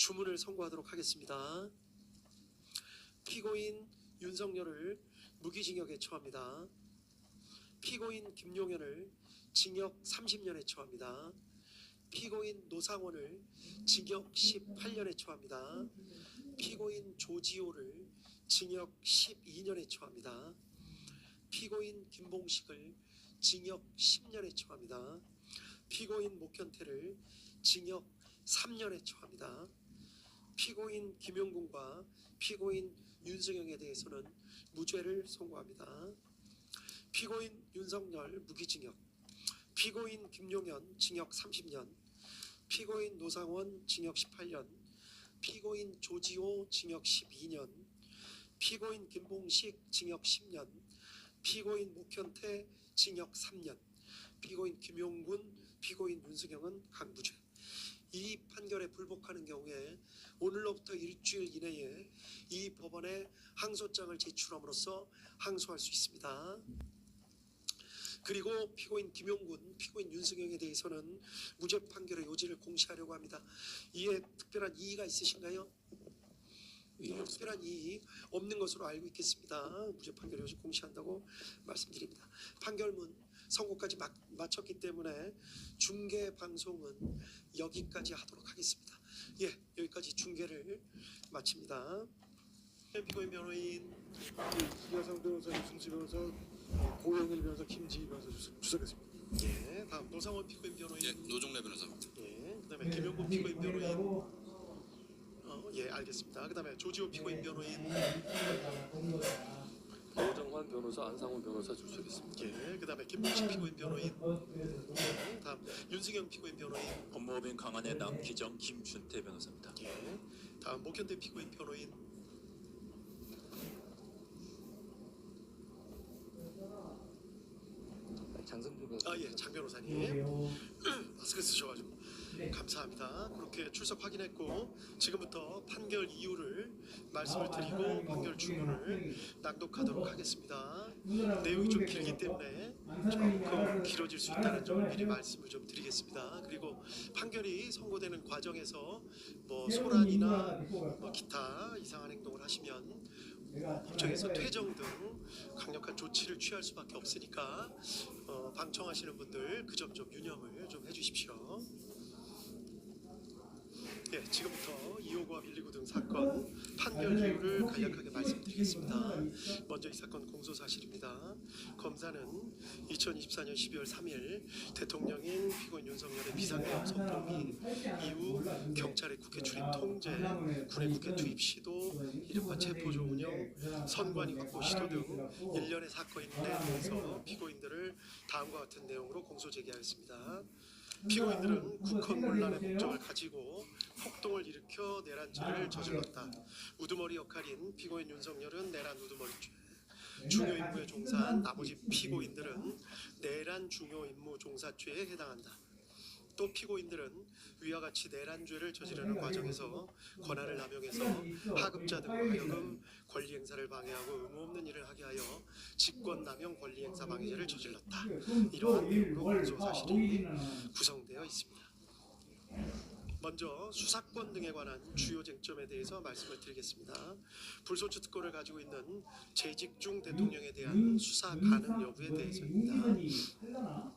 주문을 선고하도록 하겠습니다. 피고인 윤석열을 무기징역에 처합니다. 피고인 김용현을 징역 30년에 처합니다. 피고인 노상원을 징역 18년에 처합니다. 피고인 조지호를 징역 12년에 처합니다. 피고인 김봉식을 징역 10년에 처합니다. 피고인 목현태를 징역 3년에 처합니다. 피고인 김용군과 피고인 윤승영에 대해서는 무죄를 선고합니다. 피고인 윤석열 무기징역, 피고인 김용현 징역 30년, 피고인 노상원 징역 18년, 피고인 조지호 징역 12년, 피고인 김봉식 징역 10년, 피고인 목현태 징역 3년, 피고인 김용군, 피고인 윤승영은 강무죄. 이 판결에 불복하는 경우에 오늘로부터 일주일 이내에 이 법원에 항소장을 제출함으로써 항소할 수 있습니다. 그리고 피고인 김용군, 피고인 윤승영에 대해서는 무죄 판결의 요지를 공시하려고 합니다. 이에 특별한 이의가 있으신가요? 특별한 이의 없는 것으로 알고 있겠습니다. 무죄 판결 요지 공시한다고 말씀드립니다. 판결문 선고까지 마쳤기 때문에 중계 방송은 여기까지 하도록 하겠습니다. 예, 여기까지 중계를 마칩니다. 피고인 변호인 이하상 변호사, 유승지 변호사, 고영일 변호사, 김지희 변호사 주석했습니다. 예, 다음 노상원 피고인 변호인. 네, 노종래 변호사입니다. 예, 그다음에 김용군 피고인 변호인. 예, 알겠습니다. 그다음에 조지호 피고인 변호인. 노정환 변호사, 안상훈 변호사 출석했습니다. 예, 그다음에 김봉식 피고인 변호인. 예, 다음 윤승영 피고인 변호인. 법무법인 강한의 남기정 김준태 변호사입니다. 예, 다음 목현태 피고인 변호인. 장성준 변호사. 예, 장 변호사님. 마스크 쓰셔가지고 감사합니다. 그렇게 출석 확인했고 지금부터 판결 이유를 말씀을 드리고 판결 주문을 낭독하도록 하겠습니다. 내용이 좀 길기 때문에 조금 길어질 수 있다는 점을 미리 말씀을 좀 드리겠습니다. 그리고 판결이 선고되는 과정에서 뭐 소란이나 뭐 기타 이상한 행동을 하시면 법정에서 퇴정 등 강력한 조치를 취할 수밖에 없으니까 방청하시는 분들 그 점 좀 유념을 좀 해주십시오. 네, 지금부터 259와 129 등 사건 판결 이유를 간략하게 말씀드리겠습니다. 먼저 이 사건 공소 사실입니다. 검사는 2024년 12월 3일 대통령인 피고인 윤석열의 비상계엄 선포 이후 경찰의 국회 출입 통제, 군의 국회 투입 시도, 이른바 체포조 운영, 선관위 확보 시도 등 일련의 사건에 대해서 피고인들을 다음과 같은 내용으로 공소 제기하였습니다. 피고인들은 국헌문란의 목적을 가지고 폭동을 일으켜 내란죄를 저질렀다. 우두머리 역할인 피고인 윤석열은 내란 우두머리죄, 중요 임무에 종사한 나머지 피고인들은 내란 중요 임무 종사죄에 해당한다. 또 피고인들은 위와 같이 내란죄를 저지르는 과정에서 권한을 남용해서 하급자 등으로 하여금 권리 행사를 방해하고 의무 없는 일을 하게 하여 직권남용 권리 행사 방해죄를 저질렀다. 이러한 내용으로 공소 사실이 구성되어 있습니다. 먼저 수사권 등에 관한 주요 쟁점에 대해서 말씀을 드리겠습니다. 불소추 특권을 가지고 있는 재직 중 대통령에 대한 수사 가능 여부에 대해서입니다.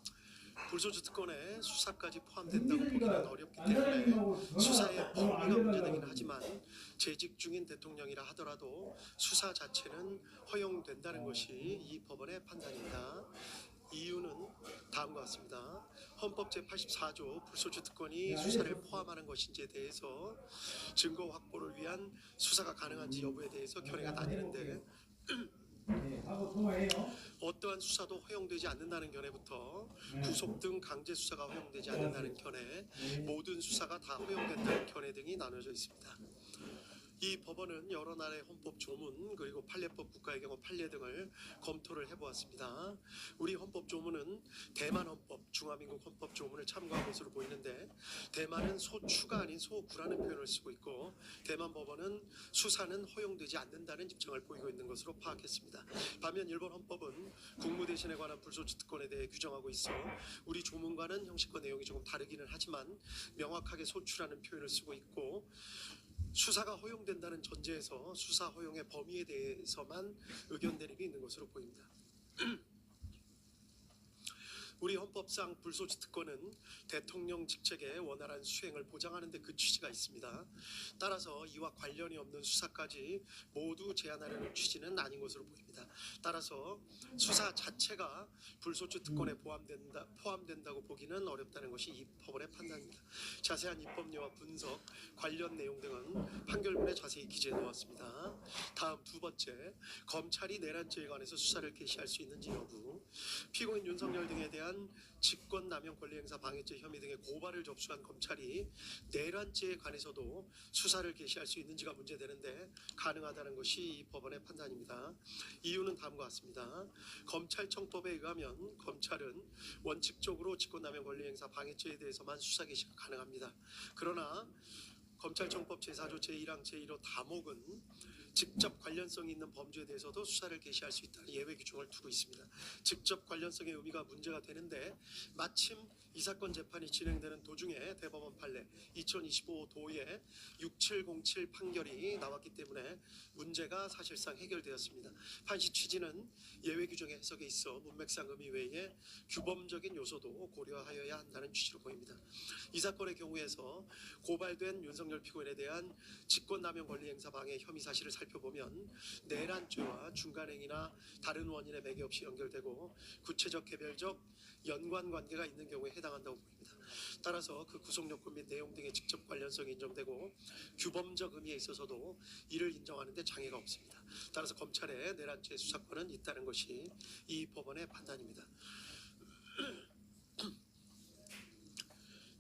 불소추 특권에 수사까지 포함된다고 보기는 어렵기 때문에 수사의 범위가 문제되긴 하지만 재직 중인 대통령이라 하더라도 수사 자체는 허용된다는 것이 이 법원의 판단입니다. 이유는 다음과 같습니다. 헌법 제84조 불소추 특권이 수사를 포함하는 것인지에 대해서 증거 확보를 위한 수사가 가능한지 여부에 대해서 견해가 나뉘는데 어떠한 수사도 허용되지 않는다는 견해부터 구속 등 강제 수사가 허용되지 않는다는 견해, 모든 수사가 다 허용된다는 견해 등이 나눠져 있습니다. 이 법원은 여러 나라의 헌법 조문 그리고 판례법 국가의 경우 판례 등을 검토를 해보았습니다. 우리 헌법 조문은 대만 헌법, 중화민국 헌법 조문을 참고한 것으로 보이는데 대만은 소추가 아닌 소구라는 표현을 쓰고 있고 대만 법원은 수사는 허용되지 않는다는 입장을 보이고 있는 것으로 파악했습니다. 반면 일본 헌법은 국무대신에 관한 불소추 특권에 대해 규정하고 있어 우리 조문과는 형식과 내용이 조금 다르기는 하지만 명확하게 소추라는 표현을 쓰고 있고 수사가 허용된다는 전제에서 수사 허용의 범위에 대해서만 의견 대립이 있는 것으로 보입니다. 우리 헌법상 불소추 특권은 대통령 직책의 원활한 수행을 보장하는 데 그 취지가 있습니다. 따라서 이와 관련이 없는 수사까지 모두 제한하려는 취지는 아닌 것으로 보입니다. 따라서 수사 자체가 불소추 특권에 포함된다고 보기는 어렵다는 것이 이 법원의 판단입니다. 자세한 입법료와 분석, 관련 내용 등은 판결문에 자세히 기재해 놓았습니다. 다음 두 번째, 검찰이 내란죄에 관해서 수사를 개시할 수 있는지 여부. 피고인 윤석열 등에 대한 직권남용 권리행사 방해죄 혐의 등의 고발을 접수한 검찰이 내란죄에 관해서도 수사를 개시할 수 있는지가 문제되는데 가능하다는 것이 이 법원의 판단입니다. 이유는 다음과 같습니다. 검찰청법에 의하면 검찰은 원칙적으로 직권남용 권리행사 방해죄에 대해서만 수사 개시가 가능합니다. 그러나 검찰청법 제4조 제1항 제1호 다목은 직접 관련성이 있는 범죄에 대해서도 수사를 개시할 수 있다는 예외 규정을 두고 있습니다. 직접 관련성의 의미가 문제가 되는데 마침 이 사건 재판이 진행되는 도중에 대법원 판례 2025 도의 6707 판결이 나왔기 때문에 문제가 사실상 해결되었습니다. 판시 취지는 예외 규정의 해석에 있어 문맥상 의미 외에 규범적인 요소도 고려하여야 한다는 취지로 보입니다. 이 사건의 경우에서 고발된 윤석열 피고인에 대한 직권남용 권리행사 방해 혐의 사실을 살펴보면 내란죄와 중간행위나 다른 원인에 매개 없이 연결되고 구체적 개별적 연관관계가 있는 경우에 해당한다고 보입니다. 따라서 그 구속요건 및 내용 등의 직접 관련성이 인정되고 규범적 의미에 있어서도 이를 인정하는 데 장애가 없습니다. 따라서 검찰의 내란죄 수사권은 있다는 것이 이 법원의 판단입니다.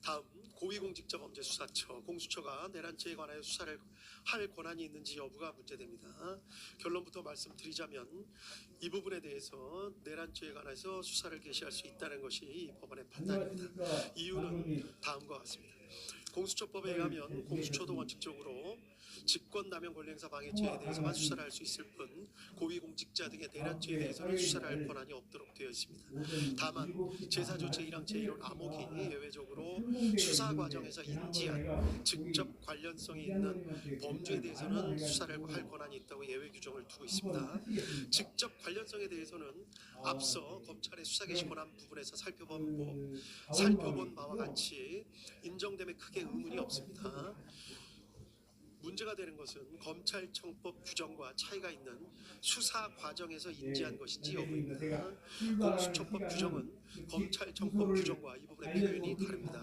다음 고위공직자범죄수사처 공수처가 내란죄에 관하여 수사를 할 권한이 있는지 여부가 문제됩니다. 결론부터 말씀드리자면 이 부분에 대해서 내란죄에 관해서 수사를 개시할 수 있다는 것이 이 법원의 판단입니다. 이유는 다음과 같습니다. 공수처법에 의하면 공수처도 원칙적으로 직권남용 권리행사 방해죄에 대해서만 수사를 할 수 있을 뿐 고위공직자 등의 내란죄에 대해서는 수사를 할 권한이 없도록 되어 있습니다. 다만 제4조 제1항 제1호 암호기 예외적으로 수사 과정에서 인지한 직접 관련성이 있는 범죄에 대해서는 수사를 할 권한이 있다고 예외 규정을 두고 있습니다. 직접 관련성에 대해서는 앞서 검찰의 수사 개시 권한 부분에서 살펴본 바와 같이 인정됨에 크게 의문이 없습니다. 문제가 되는 것은 검찰청법 규정과 차이가 있는 수사 과정에서 인지한 것인지 여부입니다. 공수처법 규정은 검찰청법 규정과 이 부분의 표현이 다릅니다.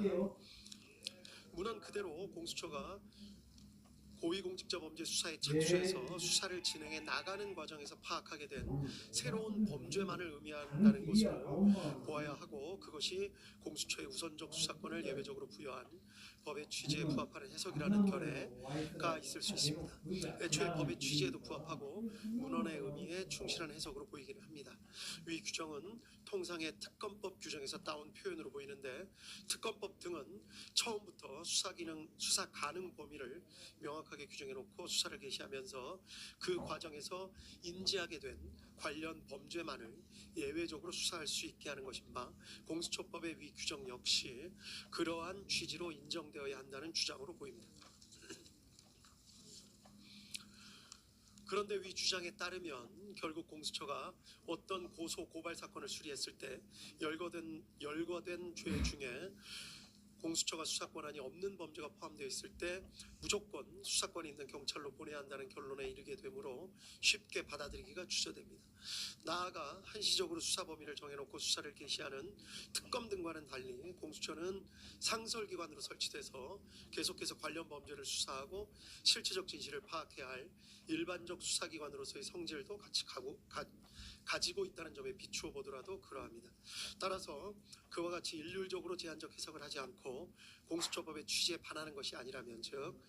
문헌 그대로 공수처가 고위공직자범죄 수사에 착수해서 수사를 진행해 나가는 과정에서 파악하게 된 새로운 범죄만을 의미한다는 것으로 보아야 하고 그것이 공수처의 우선적 수사권을 예외적으로 부여한 법의 취지에 부합하는 해석이라는 견해가 있을 수 있습니다. 애초에 법의 취지에도 부합하고 문헌의 의미에 충실한 해석으로 보이기는 합니다. 위 규정은 통상의 특검법 규정에서 따온 표현으로 보이는데 특검법 등은 처음부터 수사 가능 범위를 명확하게 규정해놓고 수사를 개시하면서 그 과정에서 인지하게 된 관련 범죄만을 예외적으로 수사할 수 있게 하는 것인 바 공수처법의 위 규정 역시 그러한 취지로 인정되어야 한다는 주장으로 보입니다. 그런데 위 주장에 따르면 결국 공수처가 어떤 고발 사건을 수리했을 때 열거된 죄 중에 공수처가 수사권한이 없는 범죄가 포함되어 있을 때 무조건 수사권이 있는 경찰로 보내야 한다는 결론에 이르게 되므로 쉽게 받아들이기가 주저됩니다. 나아가 한시적으로 수사 범위를 정해놓고 수사를 개시하는 특검 등과는 달리 공수처는 상설기관으로 설치돼서 계속해서 관련 범죄를 수사하고 실체적 진실을 파악해야 할 일반적 수사기관으로서의 성질도 같이 가지고 있다는 점에 비추어 보더라도 그러합니다. 따라서 그와 같이 일률적으로 제한적 해석을 하지 않고 공수처법의 취지에 반하는 것이 아니라면, 즉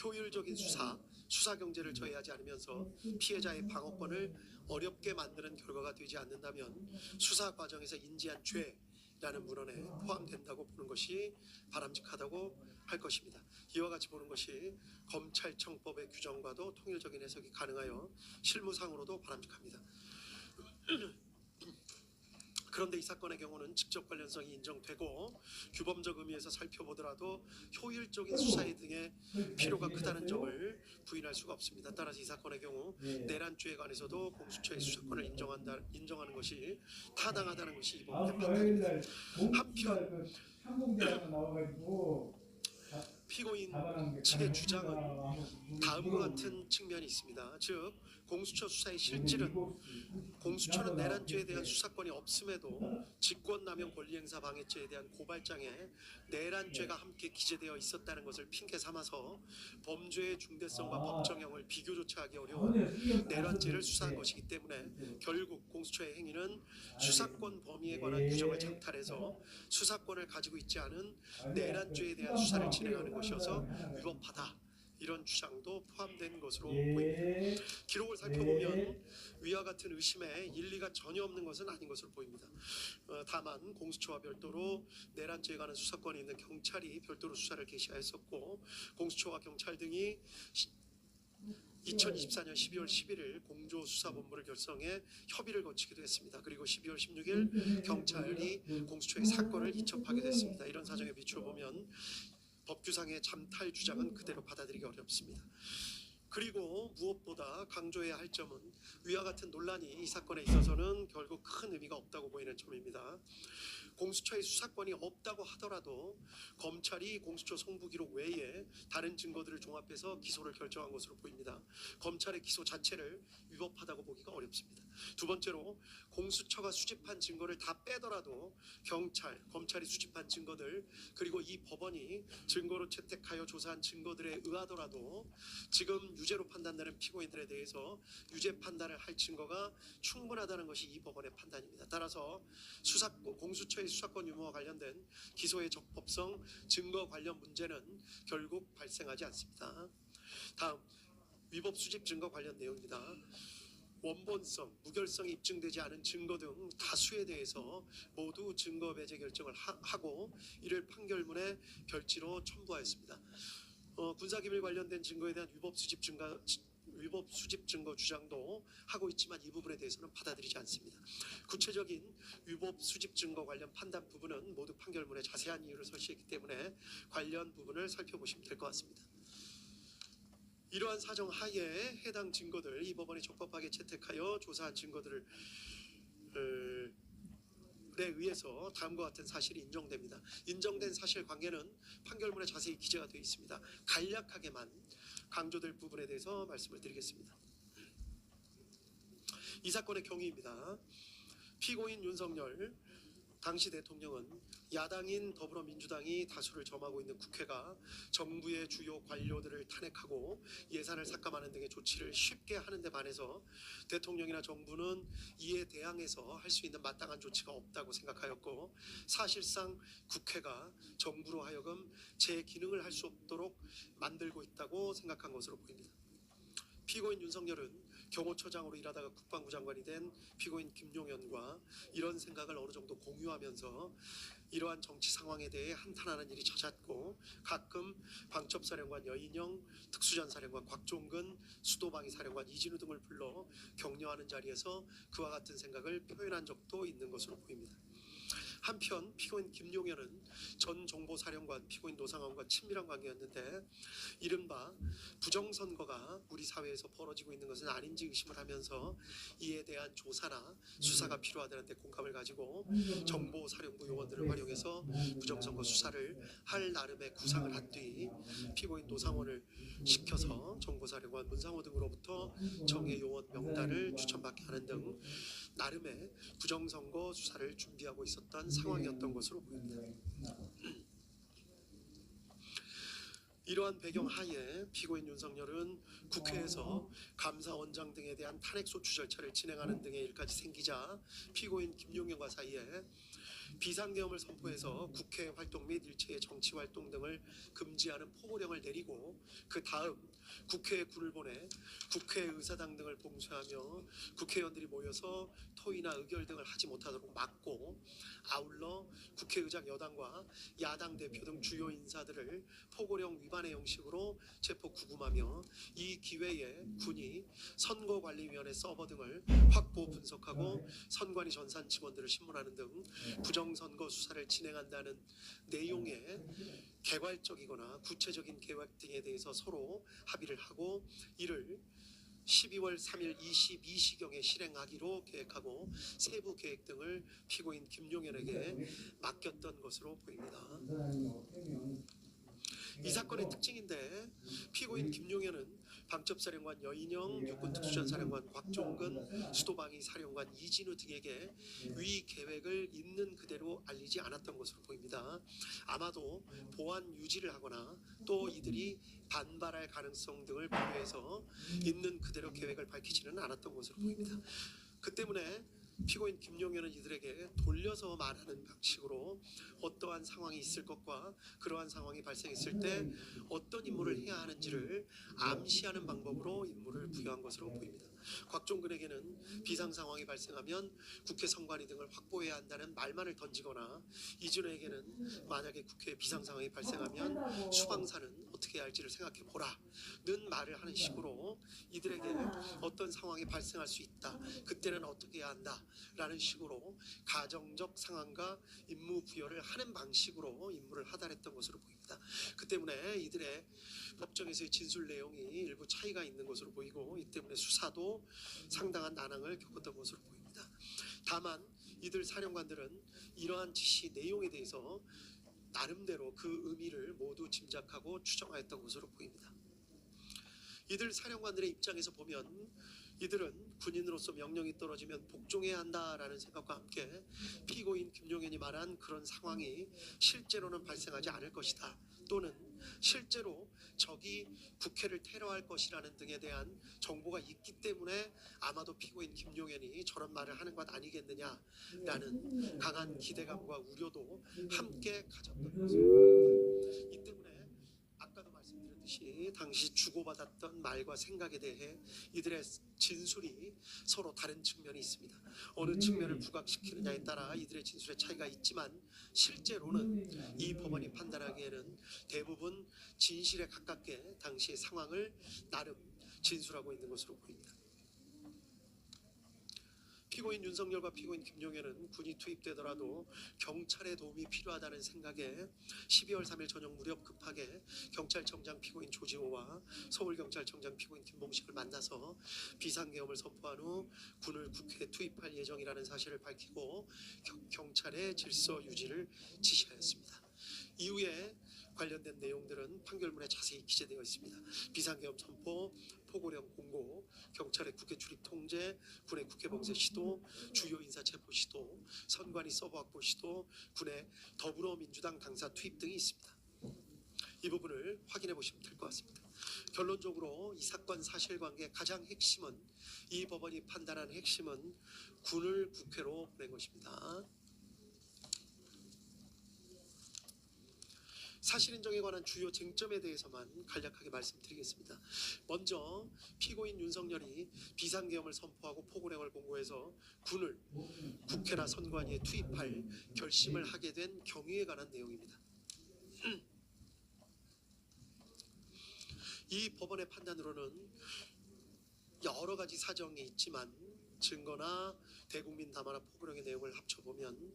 효율적인 수사 경제를 저해하지 않으면서 피해자의 방어권을 어렵게 만드는 결과가 되지 않는다면 수사 과정에서 인지한 죄라는 문헌에 포함된다고 보는 것이 바람직하다고 할 것입니다. 이와 같이 보는 것이 검찰청법의 규정과도 통일적인 해석이 가능하여 실무상으로도 바람직합니다. 그런데 이 사건의 경우는 직접 관련성이 인정되고 규범적 의미에서 살펴보더라도 효율적인 수사에 등의 필요가 크다는 점을 부인할 수가 없습니다. 따라서 이 사건의 경우 내란죄에 관해서도 공수처의 수사권을 인정하는 것이 타당하다는 것이 이 법의 판단입니다. 한편 피고인 측의 주장은 다음과 같은 측면이 있습니다. 즉 공수처 수사의 실질은 공수처는 내란죄에 대한 수사권이 없음에도 직권남용 권리행사 방해죄에 대한 고발장에 내란죄가 함께 기재되어 있었다는 것을 핑계 삼아서 범죄의 중대성과 법정형을 비교조차 하기 어려운 내란죄를 수사한 것이기 때문에 결국 공수처의 행위는 수사권 범위에 관한 규정을 장탈해서 수사권을 가지고 있지 않은 내란죄에 대한 수사를 진행하는 것이어서 위법하다, 이런 주장도 포함된 것으로 보입니다. 기록을 살펴보면 위와 같은 의심에 일리가 전혀 없는 것은 아닌 것으로 보입니다. 다만 공수처와 별도로 내란죄에 관한 수사권이 있는 경찰이 별도로 수사를 개시하였었고, 공수처와 경찰 등이 2024년 12월 11일 공조수사본부를 결성해 협의를 거치기도 했습니다. 그리고 12월 16일 경찰이 공수처의 사건을 이첩하게 됐습니다. 이런 사정에 비추어 보면 법규상의 잠탈 주장은 그대로 받아들이기 어렵습니다. 그리고 무엇보다 강조해야 할 점은 위와 같은 논란이 이 사건에 있어서는 결국 큰 의미가 없다고 보이는 점입니다. 공수처의 수사권이 없다고 하더라도 검찰이 공수처 송부기록 외에 다른 증거들을 종합해서 기소를 결정한 것으로 보입니다. 검찰의 기소 자체를 위법하다고 보기가 어렵습니다. 두 번째로 공수처가 수집한 증거를 다 빼더라도 검찰이 수집한 증거들, 그리고 이 법원이 증거로 채택하여 조사한 증거들에 의하더라도 지금 유죄로 판단되는 피고인들에 대해서 유죄 판단을 할 증거가 충분하다는 것이 이 법원의 판단입니다. 따라서 공수처의 수사권 유무와 관련된 기소의 적법성, 증거 관련 문제는 결국 발생하지 않습니다. 다음, 위법 수집 증거 관련 내용입니다. 원본성, 무결성이 입증되지 않은 증거 등 다수에 대해서 모두 증거 배제 결정을 하고 이를 판결문에 별지로 첨부하였습니다. 군사기밀 관련된 증거에 대한 위법 수집 증거 주장도 하고 있지만 이 부분에 대해서는 받아들이지 않습니다. 구체적인 위법 수집 증거 관련 판단 부분은 모두 판결문에 자세한 이유를 설치했기 때문에 관련 부분을 살펴보시면 될 것 같습니다. 이러한 사정 하에 해당 증거들, 이 법원이 적법하게 채택하여 조사한 증거들을 의해서 다음과 같은 사실이 인정됩니다. 인정된 사실관계는 판결문에 자세히 기재가 되어 있습니다. 간략하게만 강조될 부분에 대해서 말씀을 드리겠습니다. 이 사건의 경위입니다. 피고인 윤석열 당시 대통령은 야당인 더불어민주당이 다수를 점하고 있는 국회가 정부의 주요 관료들을 탄핵하고 예산을 삭감하는 등의 조치를 쉽게 하는 데 반해서 대통령이나 정부는 이에 대항해서 할 수 있는 마땅한 조치가 없다고 생각하였고, 사실상 국회가 정부로 하여금 제 기능을 할 수 없도록 만들고 있다고 생각한 것으로 보입니다. 피고인 윤석열은 경호처장으로 일하다가 국방부 장관이 된 피고인 김용현과 이런 생각을 어느 정도 공유하면서 이러한 정치 상황에 대해 한탄하는 일이 잦았고, 가끔 방첩사령관 여인영, 특수전사령관 곽종근, 수도방위 사령관 이진우 등을 불러 격려하는 자리에서 그와 같은 생각을 표현한 적도 있는 것으로 보입니다. 한편 피고인 김용현은 전 정보사령관 피고인 노상원과 친밀한 관계였는데, 이른바 부정선거가 우리 사회에서 벌어지고 있는 것은 아닌지 의심을 하면서 이에 대한 조사나 수사가 필요하다는 데 공감을 가지고 정보사령부 요원들을 활용해서 부정선거 수사를 할 나름의 구상을 한 뒤 피고인 노상원을 시켜서 정보사령관 문상호 등으로부터 정예 요원 명단을 추천받게 하는 등 나름의 부정선거 수사를 준비하고 있었던 상황이었던 것으로 보입니다. 이러한 배경 하에 피고인 윤석열은 국회에서 감사원장 등에 대한 탄핵소추 절차를 진행하는 등의 일까지 생기자 피고인 김용현과 사이에 비상계엄을 선포해서 국회 활동 및 일체의 정치 활동 등을 금지하는 포고령을 내리고 그 다음 국회에 군을 보내 국회의사당 등을 봉쇄하며 국회의원들이 모여서 토의나 의결 등을 하지 못하도록 막고 아울러 국회의장 여당과 야당 대표 등 주요 인사들을 포고령 위반의 형식으로 체포 구금하며 이 기회에 군이 선거관리위원회 서버 등을 확보 분석하고 선관위 전산 직원들을 신문하는 등 부정선거 수사를 진행한다는 내용의 개괄적이거나 구체적인 계획 등에 대해서 서로 합의를 하고 이를 12월 3일 22시경에 실행하기로 계획하고 세부 계획 등을 피고인 김용현에게 맡겼던 것으로 보입니다. 이 사건의 특징인데 피고인 김용현은 방첩사령관 여인영, 육군특수전사령관 곽종근, 수도방위 사령관 이진우 등에게 위 계획을 있는 그대로 알리지 않았던 것으로 보입니다. 아마도 보안 유지를 하거나 또 이들이 반발할 가능성 등을 고려해서 있는 그대로 계획을 밝히지는 않았던 것으로 보입니다. 그 때문에 피고인 김용현은 이들에게 돌려서 말하는 방식으로 어떠한 상황이 있을 것과 그러한 상황이 발생했을 때 어떤 임무를 해야 하는지를 암시하는 방법으로 임무를 부여한 것으로 보입니다. 곽종근에게는 비상 상황이 발생하면 국회 선관위 등을 확보해야 한다는 말만을 던지거나 이준호에게는 만약에 국회에 비상 상황이 발생하면 수방사는 어떻게 해야 할지를 생각해 보라는 말을 하는 식으로 이들에게 어떤 상황이 발생할 수 있다. 그때는 어떻게 해야 한다. 라는 식으로 가정적 상황과 임무 부여를 하는 방식으로 임무를 하달했던 것으로 보입니다. 그 때문에 이들의 법정에서의 진술 내용이 일부 차이가 있는 것으로 보이고 이 때문에 수사도 상당한 난항을 겪었던 것으로 보입니다. 다만 이들 사령관들은 이러한 지시 내용에 대해서 나름대로 그 의미를 모두 짐작하고 추정하였던 것으로 보입니다. 이들 사령관들의 입장에서 보면 이들은 군인으로서 명령이 떨어지면 복종해야 한다라는 생각과 함께 피고인 김용현이 말한 그런 상황이 실제로는 발생하지 않을 것이다. 또는 실제로 적이 국회를 테러할 것이라는 등에 대한 정보가 있기 때문에 아마도 피고인 김용현이 저런 말을 하는 것 아니겠느냐라는 강한 기대감과 우려도 함께 가졌던 것입니다. 이 때문에 아까도 말씀드렸듯이 당시 주고받았던 말과 생각에 대해 이들의 진술이 서로 다른 측면이 있습니다. 어느 측면을 부각시키느냐에 따라 이들의 진술의 차이가 있지만 실제로는 이 법원이 판단하기에는 대부분 진실에 가깝게 당시의 상황을 나름 진술하고 있는 것으로 보입니다. 피고인 윤석열과 피고인 김용현은 군이 투입되더라도 경찰의 도움이 필요하다는 생각에 12월 3일 저녁 무렵 급하게 경찰청장 피고인 조지호와 서울경찰청장 피고인 김봉식을 만나서 비상계엄을 선포한 후 군을 국회에 투입할 예정이라는 사실을 밝히고 경찰의 질서 유지를 지시하였습니다. 이후에 관련된 내용들은 판결문에 자세히 기재되어 있습니다. 비상계엄 선포, 포고령 공고, 경찰의 국회 출입 통제, 군의 국회 봉쇄 시도, 주요 인사 체포 시도, 선관위 서버 확보 시도, 군의 더불어민주당 당사 투입 등이 있습니다. 이 부분을 확인해 보시면 될 것 같습니다. 결론적으로 이 사건 사실관계의 가장 핵심은 이 법원이 판단한 핵심은 군을 국회로 보낸 것입니다. 사실인정에 관한 주요 쟁점에 대해서만 간략하게 말씀드리겠습니다. 먼저 피고인 윤석열이 비상계엄을 선포하고 포고령을 공고해서 군을 국회나 선관위에 투입할 결심을 하게 된 경위에 관한 내용입니다. 이 법원의 판단으로는 여러 가지 사정이 있지만 증거나 대국민 담화나 포고령의 내용을 합쳐보면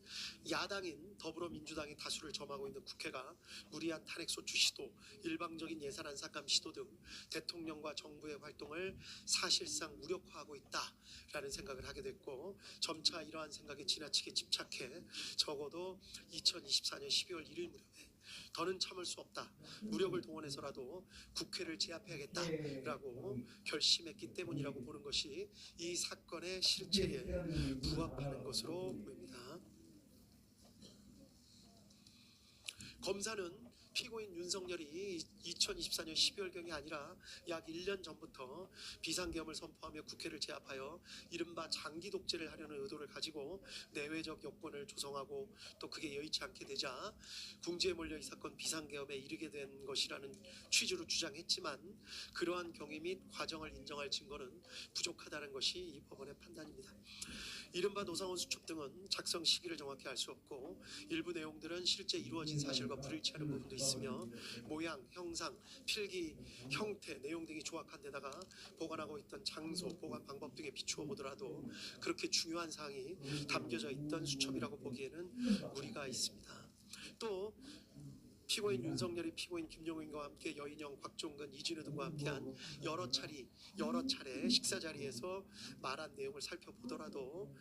야당인 더불어민주당이 다수를 점하고 있는 국회가 무리한 탄핵소추 시도, 일방적인 예산안 삭감 시도 등 대통령과 정부의 활동을 사실상 무력화하고 있다라는 생각을 하게 됐고 점차 이러한 생각에 지나치게 집착해 적어도 2024년 12월 1일 무렵에 더는 참을 수 없다. 무력을 동원해서라도 국회를 제압해야겠다라고 결심했기 때문이라고 보는 것이 이 사건의 실체에 부합하는 것으로 보입니다. 검사는 피고인 윤석열이 2024년 12월경이 아니라 약 1년 전부터 비상계엄을 선포하며 국회를 제압하여 이른바 장기 독재를 하려는 의도를 가지고 내외적 여건을 조성하고 또 그게 여의치 않게 되자 궁지에 몰려 이 사건 비상계엄에 이르게 된 것이라는 취지로 주장했지만 그러한 경위 및 과정을 인정할 증거는 부족하다는 것이 이 법원의 판단입니다. 이른바 노상원 수첩 등은 작성 시기를 정확히 알 수 없고 일부 내용들은 실제 이루어진 사실과 불일치하는 부분도 있으며 모양, 형상, 필기, 형태, 내용 등이 조악한 데다가 보관하고 있던 장소, 보관 방법 등에 비추어 보더라도 그렇게 중요한 사항이 담겨져 있던 수첩이라고 보기에는 무리가 있습니다. 또 피고인 윤석열이 피고인 김용인과 함께 여인영, 곽종근, 이진우 등과 함께한 여러 차례 식사 자리에서 말한 내용을 살펴보더라도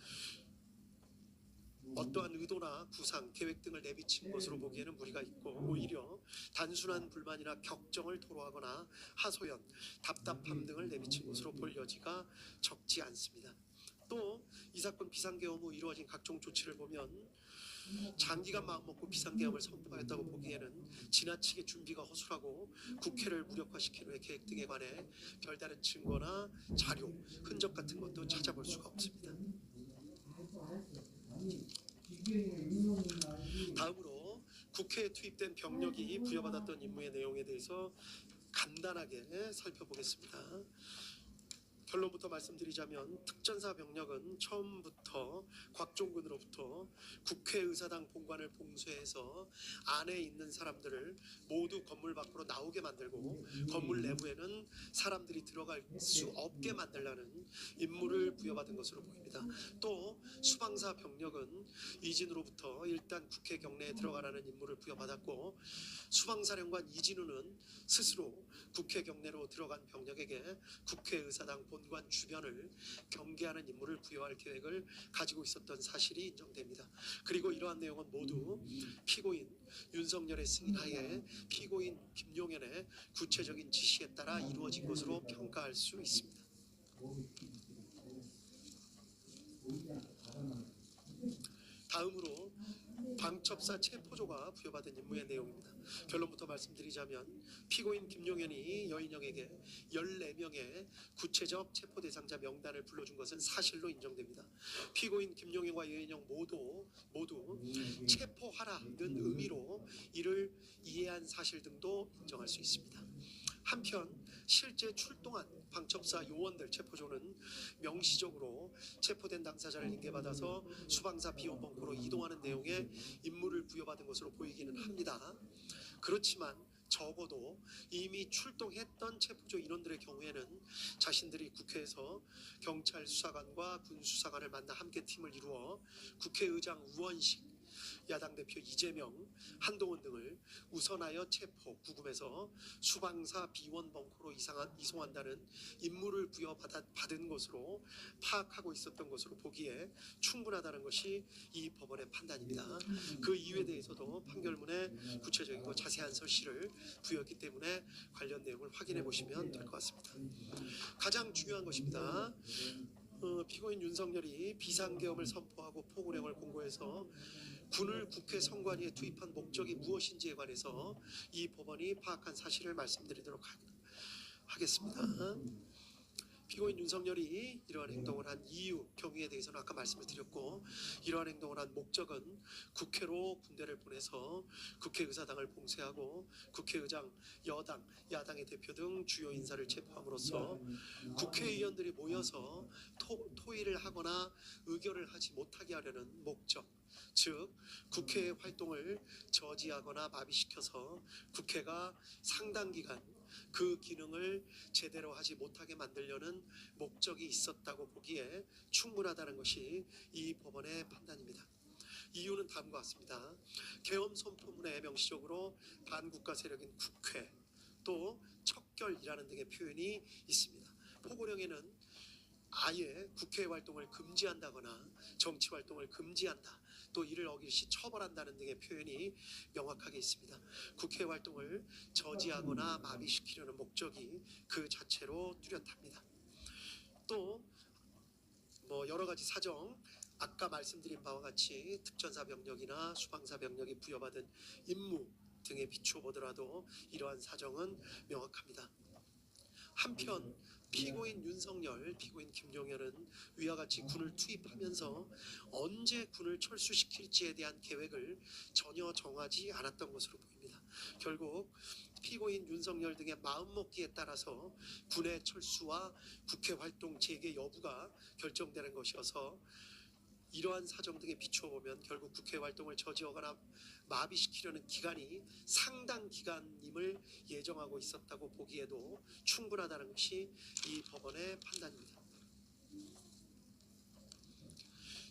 어떠한 의도나 구상, 계획 등을 내비친 것으로 보기에는 무리가 있고 오히려 단순한 불만이나 격정을 토로하거나 하소연, 답답함 등을 내비친 것으로 볼 여지가 적지 않습니다. 또 이 사건 비상계엄 후 이루어진 각종 조치를 보면 장기간 마음먹고 비상계엄을 선포했다고 보기에는 지나치게 준비가 허술하고 국회를 무력화시키는 후의 계획 등에 관해 별다른 증거나 자료, 흔적 같은 것도 찾아볼 수가 없습니다. 다음으로 국회에 투입된 병력이 부여받았던 임무의 내용에 대해서 간단하게 살펴보겠습니다. 결론부터 말씀드리자면 특전사 병력은 처음부터 곽종근으로부터 국회의사당 본관을 봉쇄해서 안에 있는 사람들을 모두 건물 밖으로 나오게 만들고 건물 내부에는 사람들이 들어갈 수 없게 만들라는 임무를 부여받은 것으로 보입니다. 또 수방사 병력은 이진우로부터 일단 국회 경내에 들어가라는 임무를 부여받았고 수방사령관 이진우는 스스로 국회 경내로 들어간 병력에게 국회의사당 본관 주변을 경계하는 임무를 부여할 계획을 가지고 있었던 사실이 인정됩니다. 그리고 이러한 내용은 모두 피고인 윤석열의 승인하에 피고인 김용현의 구체적인 지시에 따라 이루어진 것으로 평가할 수 있습니다. 다음으로 방첩사 체포조가 부여받은 임무의 내용입니다. 결론부터 말씀드리자면 피고인 김용현이 여인영에게 14명의 구체적 체포 대상자 명단을 불러준 것은 사실로 인정됩니다. 피고인 김용현과 여인영 모두 체포하라는 의미로 이를 이해한 사실 등도 인정할 수 있습니다. 한편 실제 출동한 방첩사 요원들 체포조는 명시적으로 체포된 당사자를 인계받아서 수방사 비원벙커로 이동하는 내용의 임무를 부여받은 것으로 보이기는 합니다. 그렇지만 적어도 이미 출동했던 체포조 인원들의 경우에는 자신들이 국회에서 경찰 수사관과 군 수사관을 만나 함께 팀을 이루어 국회의장 우원식, 야당 대표 이재명, 한동훈 등을 우선하여 체포, 구금해서 수방사 비원 벙커로 이송한다는 임무를 부여받은 것으로 파악하고 있었던 것으로 보기에 충분하다는 것이 이 법원의 판단입니다. 그 이유에 대해서도 판결문에 구체적이고 자세한 설시를 부여했기 때문에 관련 내용을 확인해 보시면 될 것 같습니다. 가장 중요한 것입니다. 피고인 윤석열이 비상계엄을 선포하고 포고령을 공고해서 군을 국회 선관위에 투입한 목적이 무엇인지에 관해서 이 법원이 파악한 사실을 말씀드리도록 하겠습니다. 피고인 윤석열이 이러한 행동을 한 이유, 경위에 대해서는 아까 말씀을 드렸고 이러한 행동을 한 목적은 국회로 군대를 보내서 국회의사당을 봉쇄하고 국회의장, 여당, 야당의 대표 등 주요 인사를 체포함으로써 국회의원들이 모여서 토의를 하거나 의결을 하지 못하게 하려는 목적, 즉 국회의 활동을 저지하거나 마비시켜서 국회가 상당 기간 그 기능을 제대로 하지 못하게 만들려는 목적이 있었다고 보기에 충분하다는 것이 이 법원의 판단입니다. 이유는 다음과 같습니다. 계엄 선포문에 명시적으로 반국가 세력인 국회, 또 척결이라는 등의 표현이 있습니다. 포고령에는 아예 국회 활동을 금지한다거나 정치 활동을 금지한다, 또 이를 어길 시 처벌한다는 등의 표현이 명확하게 있습니다. 국회 활동을 저지하거나 마비시키려는 목적이 그 자체로 뚜렷합니다. 또 여러 가지 사정, 아까 말씀드린 바와 같이 특전사 병력이나 수방사 병력이 부여받은 임무, 등에 비추어 보더라도 이러한 사정은 명확합니다. 한편 피고인 윤석열, 피고인 김용현은 위와 같이 군을 투입하면서 언제 군을 철수시킬지에 대한 계획을 전혀 정하지 않았던 것으로 보입니다. 결국 피고인 윤석열 등의 마음먹기에 따라서 군의 철수와 국회 활동 재개 여부가 결정되는 것이어서 이러한 사정 등에 비추어 보면 결국 국회 활동을 저지하거나 마비시키려는 기간이 상당 기간임을 예정하고 있었다고 보기에도 충분하다는 것이 이 법원의 판단입니다.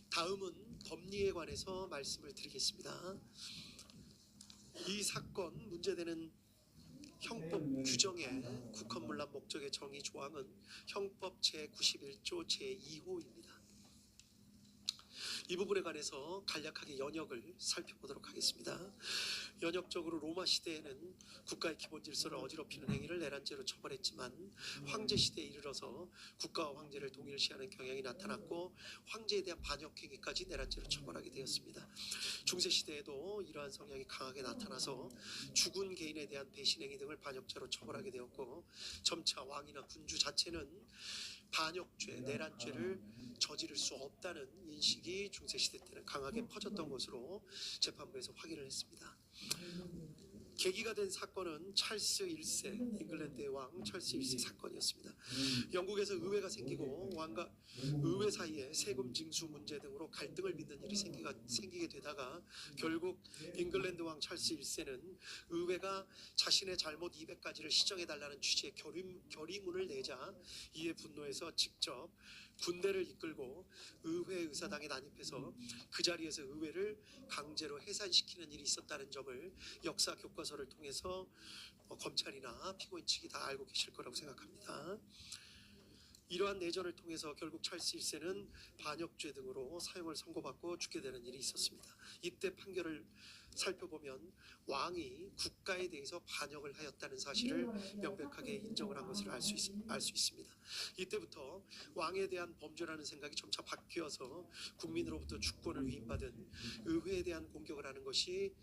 다음은 법리에 관해서 말씀을 드리겠습니다. 이 사건 문제되는 형법 규정의 국헌문란 목적의 정의 조항은 형법 제91조 제2호입니다. 이 부분에 관해서 간략하게 연역을 살펴보도록 하겠습니다. 연역적으로 로마 시대에는 국가의 기본 질서를 어지럽히는 행위를 내란죄로 처벌했지만 황제 시대에 이르러서 국가와 황제를 동일시하는 경향이 나타났고 황제에 대한 반역 행위까지 내란죄로 처벌하게 되었습니다. 중세 시대에도 이러한 성향이 강하게 나타나서 죽은 개인에 대한 배신 행위 등을 반역죄로 처벌하게 되었고 점차 왕이나 군주 자체는 반역죄, 내란죄를 저지를 수 없다는 인식이 중세시대 때는 강하게 퍼졌던 것으로 재판부에서 확인을 했습니다. 계기가 된 사건은 찰스 1세, 잉글랜드의 왕 찰스 1세 사건이었습니다. 영국에서 의회가 생기고 왕과 의회 사이에 세금 징수 문제 등으로 갈등을 빚는 일이 생기게 되다가 결국 잉글랜드 왕 찰스 1세는 의회가 자신의 잘못 200가지를 시정해달라는 취지의 결의문을 내자 이에 분노해서 직접 군대를 이끌고 의회 의사당에 난입해서 그 자리에서 의회를 강제로 해산시키는 일이 있었다는 점을 역사 교과서를 통해서 검찰이나 피고인 측이 다 알고 계실 거라고 생각합니다. 이러한 내전을 통해서 결국 찰스 1세는 반역죄 등으로 사형을 선고받고 죽게 되는 일이 있었습니다. 이때 판결을 살펴보면 왕이 국가에 대해서 반역을 하였다는 사실을 명백하게 인정을 한 것을 알 수 있습니다. 이때부터 왕에 대한 범죄라는 생각이 점차 바뀌어서 국민으로부터 주권을 위임받은 의회에 대한 공격을 하는 것은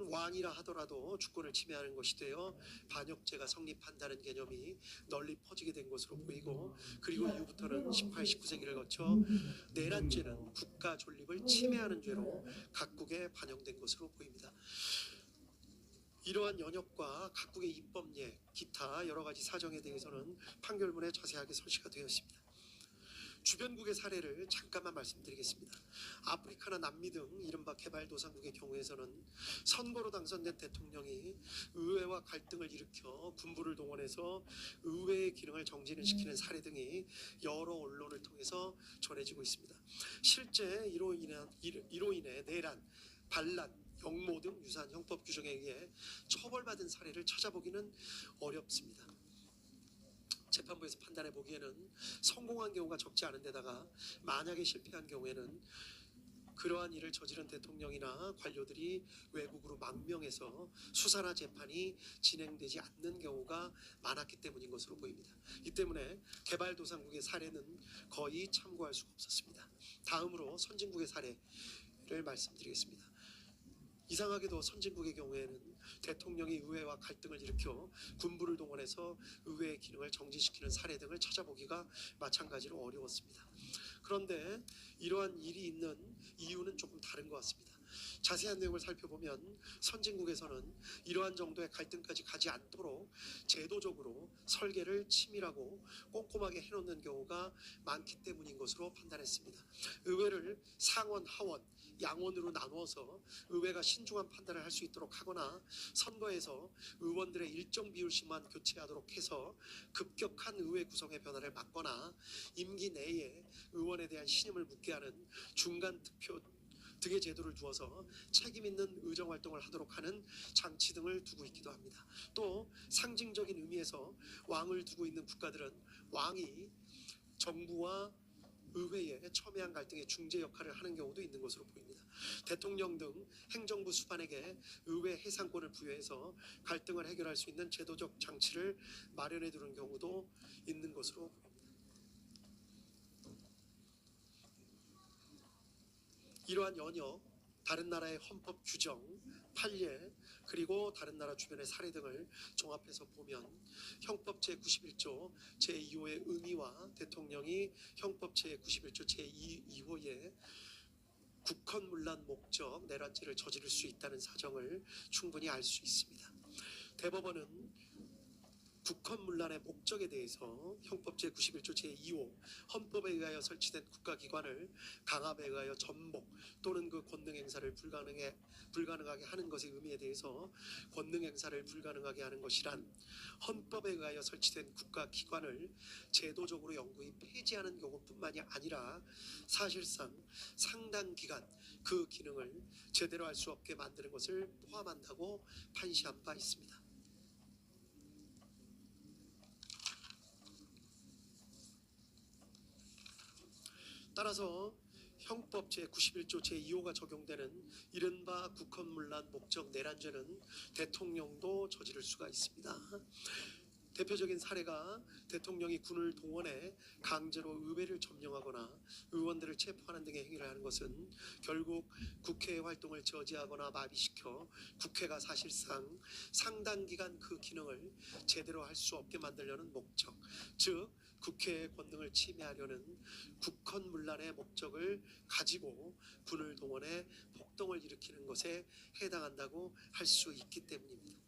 왕이라 하더라도 주권을 침해하는 것이 되어 반역죄가 성립한다는 개념이 널리 퍼지게 된 것으로 보이고 그리고 이후부터는 18, 19세기를 거쳐 내란죄는 국가 존립을 침해하는 죄로 각국에 반영된 것으로 보입니다. 이러한 연역과 각국의 입법례, 기타 여러 가지 사정에 대해서는 판결문에 자세하게 설치가 되어 있습니다. 주변국의 사례를 잠깐만 말씀드리겠습니다. 아프리카나 남미 등 이른바 개발도상국의 경우에서는 선거로 당선된 대통령이 의회와 갈등을 일으켜 군부를 동원해서 의회의 기능을 정지를 시키는 사례 등이 여러 언론을 통해서 전해지고 있습니다. 실제 이로 인해 내란, 반란, 역모 등 유사한 형법 규정에 의해 처벌받은 사례를 찾아보기는 어렵습니다. 재판부에서 판단해 보기에는 성공한 경우가 적지 않은 데다가 만약에 실패한 경우에는 그러한 일을 저지른 대통령이나 관료들이 외국으로 망명해서 수사나 재판이 진행되지 않는 경우가 많았기 때문인 것으로 보입니다. 이 때문에 개발도상국의 사례는 거의 참고할 수가 없었습니다. 다음으로 선진국의 사례를 말씀드리겠습니다. 이상하게도 선진국의 경우에는 대통령이 의회와 갈등을 일으켜 군부를 동원해서 의회의 기능을 정지시키는 사례 등을 찾아보기가 마찬가지로 어려웠습니다. 그런데 이러한 일이 있는 이유는 조금 다른 것 같습니다. 자세한 내용을 살펴보면 선진국에서는 이러한 정도의 갈등까지 가지 않도록 제도적으로 설계를 치밀하고 꼼꼼하게 해놓는 경우가 많기 때문인 것으로 판단했습니다. 의회를 상원, 하원, 양원으로 나누어서 의회가 신중한 판단을 할 수 있도록 하거나 선거에서 의원들의 일정 비율씩만 교체하도록 해서 급격한 의회 구성의 변화를 막거나 임기 내에 의원에 대한 신임을 묻게 하는 중간 투표 등의 제도를 두어서 책임 있는 의정 활동을 하도록 하는 장치 등을 두고 있기도 합니다. 또 상징적인 의미에서 왕을 두고 있는 국가들은 왕이 정부와 의회에 첨예한 갈등의 중재 역할을 하는 경우도 있는 것으로 보입니다. 대통령 등 행정부 수반에게 의회 해상권을 부여해서 갈등을 해결할 수 있는 제도적 장치를 마련해 두는 경우도 있는 것으로 보입니다. 이러한 연역 다른 나라의 헌법 규정, 판례, 그리고 다른 나라 주변의 사례 등을 종합해서 보면 형법 제91조 제2호의 의미와 대통령이 형법 제91조 제2호의 국헌문란 목적 내란죄를 저지를 수 있다는 사정을 충분히 알 수 있습니다. 대법원은 국헌문란의 목적에 대해서 형법 제91조 제2호 헌법에 의하여 설치된 국가기관을 강압에 의하여 전복 또는 그 권능행사를 불가능하게 하는 것의 의미에 대해서 권능행사를 불가능하게 하는 것이란 헌법에 의하여 설치된 국가기관을 제도적으로 영구히 폐지하는 경우뿐만이 아니라 사실상 상당 기간 그 기능을 제대로 할 수 없게 만드는 것을 포함한다고 판시한 바 있습니다. 따라서 형법 제91조 제2호가 적용되는 이른바 국헌문란 목적 내란죄는 대통령도 저지를 수가 있습니다. 대표적인 사례가 대통령이 군을 동원해 강제로 의회를 점령하거나 의원들을 체포하는 등의 행위를 하는 것은 결국 국회의 활동을 저지하거나 마비시켜 국회가 사실상 상당 기간 그 기능을 제대로 할 수 없게 만들려는 목적, 즉 국회의 권능을 침해하려는 국헌문란의 목적을 가지고 군을 동원해 폭동을 일으키는 것에 해당한다고 할 수 있기 때문입니다.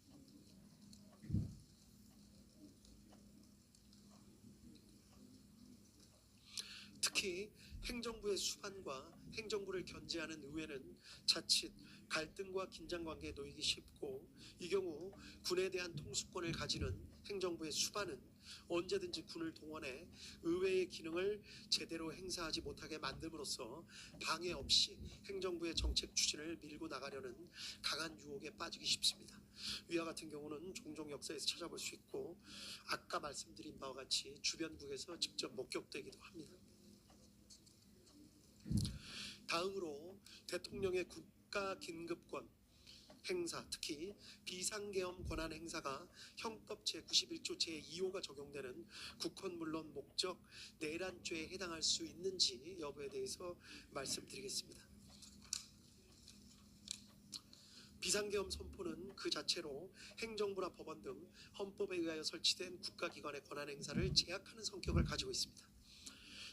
특히 행정부의 수반과 행정부를 견제하는 의회는 자칫 갈등과 긴장관계에 놓이기 쉽고, 이 경우 군에 대한 통수권을 가지는 행정부의 수반은 언제든지 군을 동원해 의회의 기능을 제대로 행사하지 못하게 만듦으로써 방해 없이 행정부의 정책 추진을 밀고 나가려는 강한 유혹에 빠지기 쉽습니다. 위와 같은 경우는 종종 역사에서 찾아볼 수 있고 아까 말씀드린 바와 같이 주변국에서 직접 목격되기도 합니다. 다음으로 대통령의 국가 긴급권 행사, 특히 비상계엄 권한 행사가 형법 제91조 제2호가 적용되는 국헌문란 목적 내란죄에 해당할 수 있는지 여부에 대해서 말씀드리겠습니다. 비상계엄 선포는 그 자체로 행정부나 법원 등 헌법에 의하여 설치된 국가기관의 권한 행사를 제약하는 성격을 가지고 있습니다.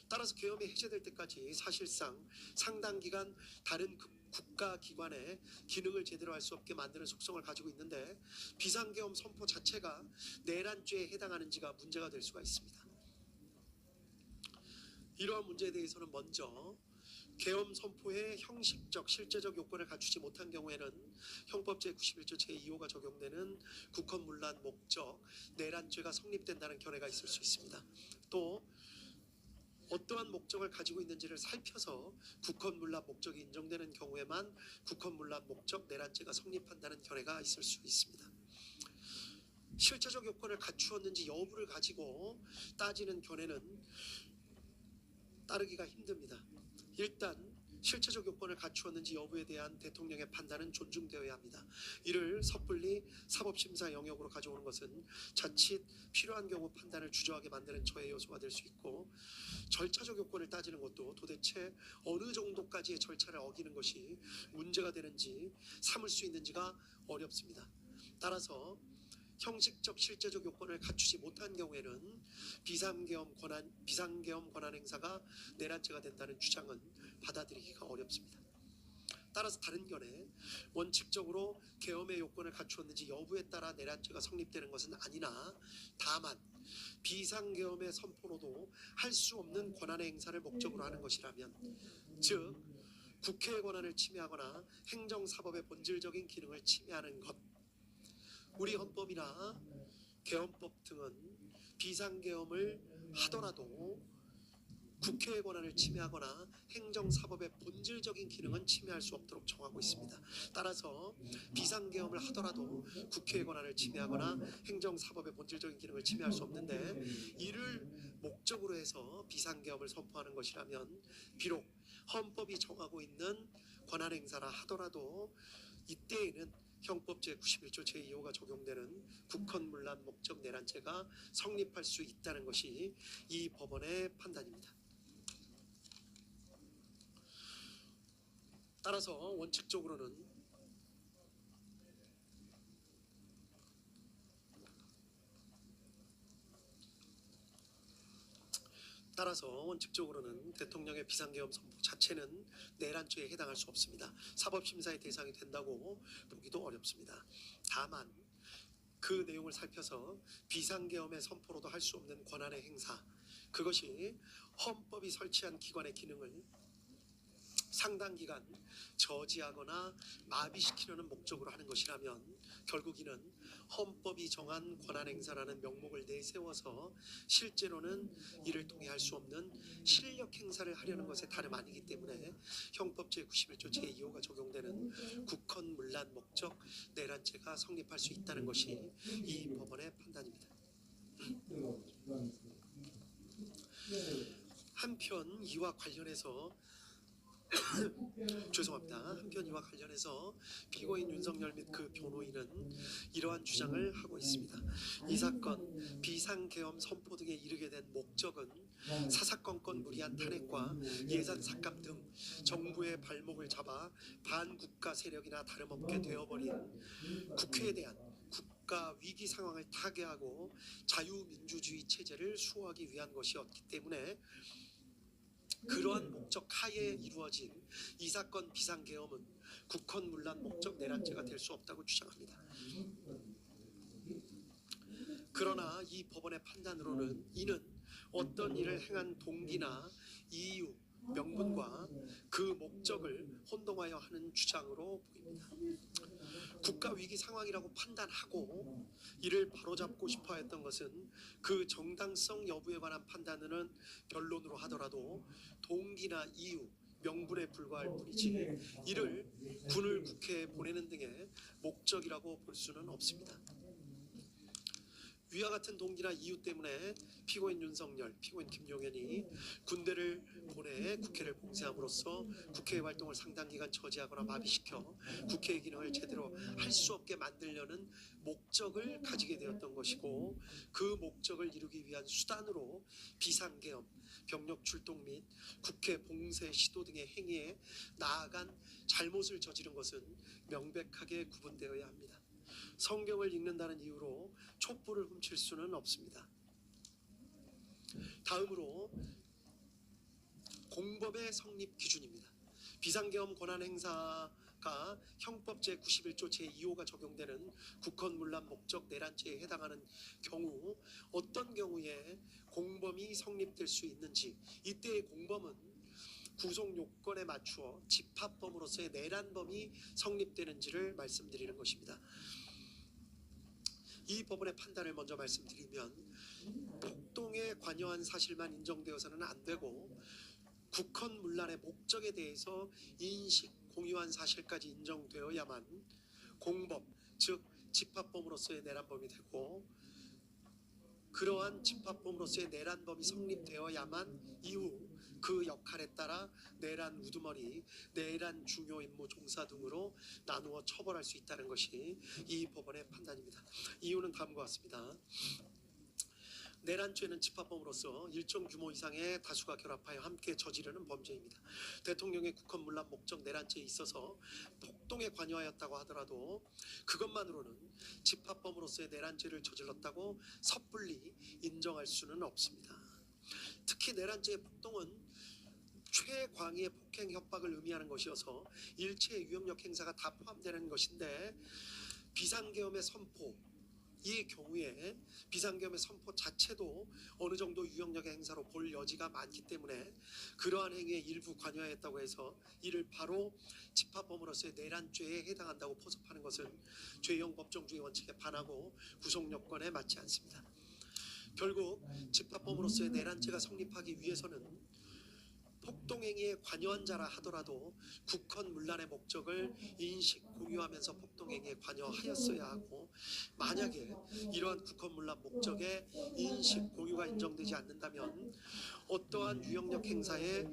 따라서 계엄이 해제될 때까지 사실상 상당 기간 다른 국가기관의 기능을 제대로 할 수 없게 만드는 속성을 가지고 있는데, 비상계엄 선포 자체가 내란죄에 해당하는지가 문제가 될 수가 있습니다. 이러한 문제에 대해서는 먼저 계엄 선포의 형식적, 실제적 요건을 갖추지 못한 경우에는 형법 제91조 제2호가 적용되는 국헌문란 목적 내란죄가 성립된다는 견해가 있을 수 있습니다. 또 어떠한 목적을 가지고 있는지를 살펴서 국헌문란 목적이 인정되는 경우에만 국헌문란 목적 내란죄가 성립한다는 견해가 있을 수 있습니다. 실체적 요건을 갖추었는지 여부를 가지고 따지는 견해는 따르기가 힘듭니다. 일단 실체적 요건을 갖추었는지 여부에 대한 대통령의 판단은 존중되어야 합니다. 이를 섣불리 사법심사 영역으로 가져오는 것은 자칫 필요한 경우 판단을 주저하게 만드는 저해 요소가 될 수 있고, 절차적 요건을 따지는 것도 도대체 어느 정도까지의 절차를 어기는 것이 문제가 되는지 삼을 수 있는지가 어렵습니다. 따라서 형식적 실제적 요건을 갖추지 못한 경우에는 비상계엄 권한 행사가 내란죄가 된다는 주장은 받아들이기가 어렵습니다. 따라서 다른 견해, 원칙적으로 계엄의 요건을 갖추었는지 여부에 따라 내란죄가 성립되는 것은 아니나, 다만 비상계엄의 선포로도 할 수 없는 권한의 행사를 목적으로 하는 것이라면, 즉 국회의 권한을 침해하거나 행정사법의 본질적인 기능을 침해하는 것, 우리 헌법이나 계엄법 등은 비상계엄을 하더라도 국회의 권한을 침해하거나 행정사법의 본질적인 기능은 침해할 수 없도록 정하고 있습니다. 따라서 비상계엄을 하더라도 국회의 권한을 침해하거나 행정사법의 본질적인 기능을 침해할 수 없는데, 이를 목적으로 해서 비상계엄을 선포하는 것이라면 비록 헌법이 정하고 있는 권한 행사라 하더라도 이때에는 형법 제91조 제2호가 적용되는 국헌문란 목적 내란죄가 성립할 수 있다는 것이 이 법원의 판단입니다. 따라서 원칙적으로는 대통령의 비상계엄 선포 자체는 내란죄에 해당할 수 없습니다. 사법심사의 대상이 된다고 보기도 어렵습니다. 다만 그 내용을 살펴서 비상계엄의 선포로도 할 수 없는 권한의 행사, 그것이 헌법이 설치한 기관의 기능을 상당 기간 저지하거나 마비시키려는 목적으로 하는 것이라면 결국 이는 헌법이 정한 권한행사라는 명목을 내세워서 실제로는 이를 통해 할 수 없는 실력 행사를 하려는 것에 다름 아니기 때문에 형법 제91조 제2호가 적용되는 국헌문란 목적 내란죄가 성립할 수 있다는 것이 이 법원의 판단입니다. 한편 이와 관련해서 한편 이와 관련해서 피고인 윤석열 및 그 변호인은 이러한 주장을 하고 있습니다. 이 사건 비상계엄 선포 등에 이르게 된 목적은 사사건건 무리한 탄핵과 예산 삭감 등 정부의 발목을 잡아 반국가 세력이나 다름없게 되어버린 국회에 대한 국가 위기 상황을 타개하고 자유민주주의 체제를 수호하기 위한 것이었기 때문에 그러한 목적 하에 이루어진 이 사건 비상계엄은 국헌문란 목적 내란죄가 될 수 없다고 주장합니다. 그러나 이 법원의 판단으로는 이는 어떤 일을 행한 동기나 이유, 명분과 그 목적을 혼동하여 하는 주장으로 보입니다. 국가 위기 상황이라고 판단하고 이를 바로잡고 싶어 했던 것은 그 정당성 여부에 관한 판단은 변론으로 하더라도 동기나 이유, 명분에 불과할 뿐이지 이를 군을 국회에 보내는 등의 목적이라고 볼 수는 없습니다. 위와 같은 동기나 이유 때문에 피고인 윤석열, 피고인 김용현이 군대를 보내 국회를 봉쇄함으로써 국회의 활동을 상당 기간 저지하거나 마비시켜 국회의 기능을 제대로 할 수 없게 만들려는 목적을 가지게 되었던 것이고 그 목적을 이루기 위한 수단으로 비상계엄, 병력 출동 및 국회 봉쇄 시도 등의 행위에 나아간 잘못을 저지른 것은 명백하게 구분되어야 합니다. 성경을 읽는다는 이유로 촛불을 훔칠 수는 없습니다. 다음으로 공법의 성립 기준입니다. 비상계엄 권한 행사가 형법 제91조 제2호가 적용되는 국헌문란 목적 내란죄에 해당하는 경우 어떤 경우에 공범이 성립될 수 있는지, 이때의 공범은 구속 요건에 맞추어 집합범으로서의 내란범이 성립되는지를 말씀드리는 것입니다. 이 법원의 판단을 먼저 말씀드리면 폭동에 관여한 사실만 인정되어서는 안 되고 국헌문란의 목적에 대해서 인식, 공유한 사실까지 인정되어야만 공범, 즉 집합범으로서의 내란범이 되고 그러한 집합범으로서의 내란범이 성립되어야만 이후 그 역할에 따라 내란 우두머리, 내란 중요 임무 종사 등으로 나누어 처벌할 수 있다는 것이 이 법원의 판단입니다. 이유는 다음과 같습니다. 내란죄는 집합범으로서 일정 규모 이상의 다수가 결합하여 함께 저지르는 범죄입니다. 대통령의 국헌문란 목적 내란죄에 있어서 폭동에 관여하였다고 하더라도 그것만으로는 집합범으로서의 내란죄를 저질렀다고 섣불리 인정할 수는 없습니다. 특히 내란죄의 폭동은 최광의의 폭행 협박을 의미하는 것이어서 일체의 유형력 행사가 다 포함되는 것인데 비상계엄의 선포, 이 경우에 비상계엄의 선포 자체도 어느 정도 유형력의 행사로 볼 여지가 많기 때문에 그러한 행위에 일부 관여했다고 해서 이를 바로 집합범으로서의 내란죄에 해당한다고 포섭하는 것은 죄형 법정주의 원칙에 반하고 구속요건에 맞지 않습니다. 결국 집합범으로서의 내란죄가 성립하기 위해서는 폭동행위에 관여한 자라 하더라도 국헌문란의 목적을 인식, 공유하면서 폭동행위에 관여하였어야 하고 만약에 이러한 국헌문란 목적의 인식, 공유가 인정되지 않는다면 어떠한 유형력 행사에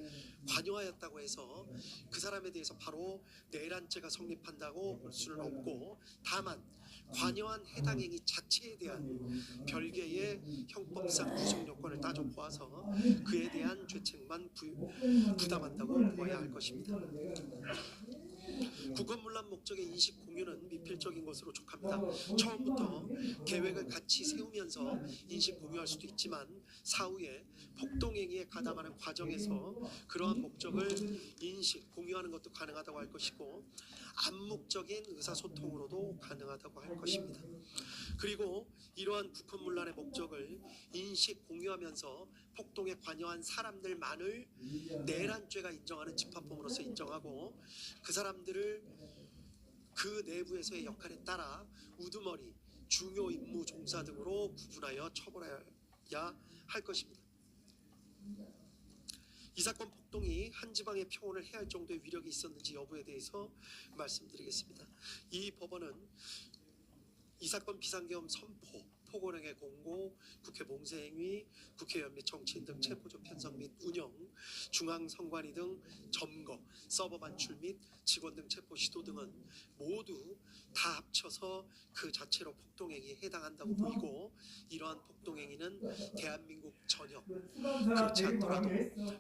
관여하였다고 해서 그 사람에 대해서 바로 내란죄가 성립한다고 볼 수는 없고 다만 관여한 해당 행위 자체에 대한 별개의 형법상 구속 요건을 따져 보아서 그에 대한 죄책만 부담한다고 보아야 할 것입니다. 국헌문란 목적의 인식 공유는 미필적인 것으로 족합니다. 처음부터 계획을 같이 세우면서 인식 공유할 수도 있지만 사후에 폭동행위에 가담하는 과정에서 그러한 목적을 인식 공유하는 것도 가능하다고 할 것이고 암묵적인 의사소통으로도 가능하다고 할 것입니다. 그리고 이러한 국헌문란의 목적을 인식 공유하면서 폭동에 관여한 사람들만을 내란죄가 인정하는 집합범으로서 인정하고 그 사람들을 그 내부에서의 역할에 따라 우두머리, 중요 임무 종사 등으로 구분하여 처벌해야 할 것입니다. 이 사건 폭동이 한 지방의 평온을 해할 정도의 위력이 있었는지 여부에 대해서 말씀드리겠습니다. 이 법원은 이 사건 비상계엄 선포, 포고령의 공고, 국회 봉쇄행위, 국회의원 및 정치인 등 체포조 편성 및 운영, 중앙선관위 등 점거, 서버 반출 및 직원 등 체포 시도 등은 모두 다 합쳐서 그 자체로 폭동행위에 해당한다고 보이고 이러한 폭동행위는 대한민국 전역, 그렇지 않더라도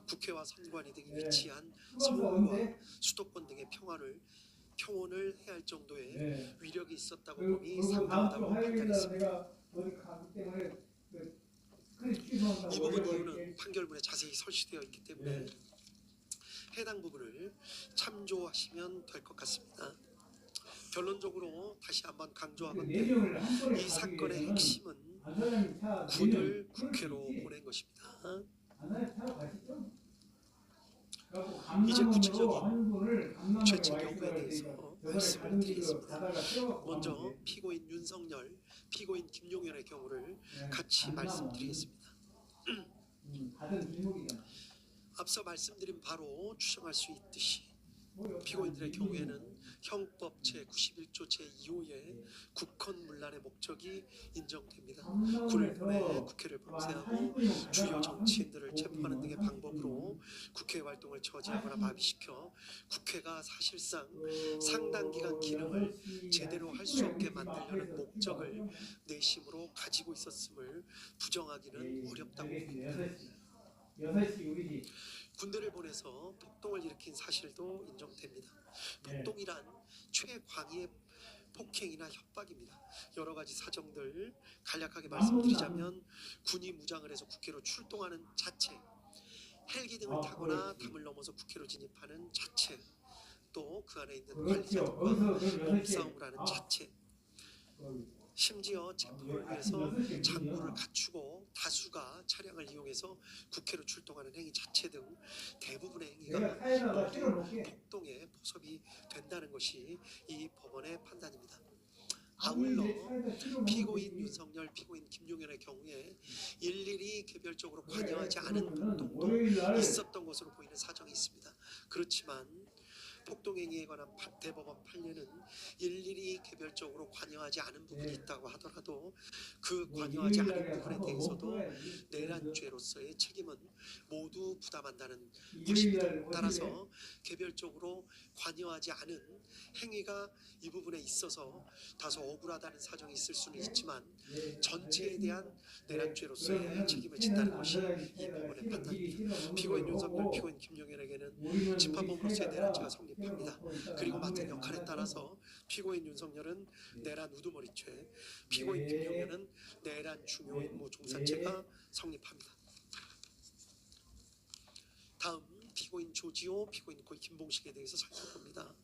국회와 선관위 등이 위치한 서울과 수도권 등의 평온을 해할 정도의 위력이 있었다고 보니 상당하다고 판단했습니다. 이 부분 이유는 판결문에 자세히 설치되어 있기 때문에 해당 부분을 참조하시면 될 것 같습니다. 결론적으로 다시 한번 강조하건대 이 사건의 핵심은 군을 국회로 보낸 것입니다. 이제 구체적인 죄책 여부에 대해서 말씀을 드리겠습니다. 먼저 피고인 윤석열, 피고인 김용현의 경우를 같이 말씀드리겠습니다. 앞서 말씀드린 바로 추정할 수 있듯이 피고인들의 경우에는 형법 제91조 제2호의 국헌문란의 목적이 인정됩니다. 군을 보내 국회를 봉쇄하고 주요 정치인들을 체포하는 등의 방법으로 국회 활동을 저지하거나 마비시켜 국회가 사실상 상당 기간 기능을 제대로 할 수 없게 만들려는 목적을 내심으로 가지고 있었음을 부정하기는 어렵다고 봅니다. 군대를 보내서 폭동을 일으킨 사실도 인정됩니다. 폭동이란 최광의의 폭행이나 협박입니다. 여러 가지 사정들 간략하게 말씀드리자면 군이 무장을 해서 국회로 출동하는 자체, 헬기 등을 타거나 담을 넘어서 국회로 진입하는 자체, 또 그 안에 있는 관리자들과 몸싸움을 하는 자체, 심지어 체포를 위해서 장구를 갖추고 다수가 차량을 이용해서 국회로 출동하는 행위 자체 등 대부분의 행위가 모두 폭동에 포섭이 된다는 것이 이 법원의 판단입니다. 아울러 피고인 윤석열, 피고인 김용현의 경우에 일일이 개별적으로 관여하지 않은 폭동도 있었던 것으로 보이는 사정이 있습니다. 그렇지만 폭동행위에 관한 대법원 판례는 일일이 개별적으로 관여하지 않은 부분이 있다고 하더라도 그 관여하지 않은 부분에 대해서도 내란죄로서의 책임은 모두 부담한다는 것입니다. 따라서 개별적으로 관여하지 않은 행위가 이 부분에 있어서 다소 억울하다는 사정이 있을 수는 있지만 전체에 대한 내란죄로서의 책임을 진다는 것이 이 부분의 판단입니다. 피고인 윤석열, 피고인 김용현에게는 집합범으로서의 내란죄가 성립합니다. 그리고 맡은 역할에 따라서 피고인 윤석열은 내란 우두머리죄, 피고인 김용현은 내란 중요 임무 종사죄가 성립합니다. 다음 피고인 조지호, 피고인 김봉식에 대해서 살펴봅니다.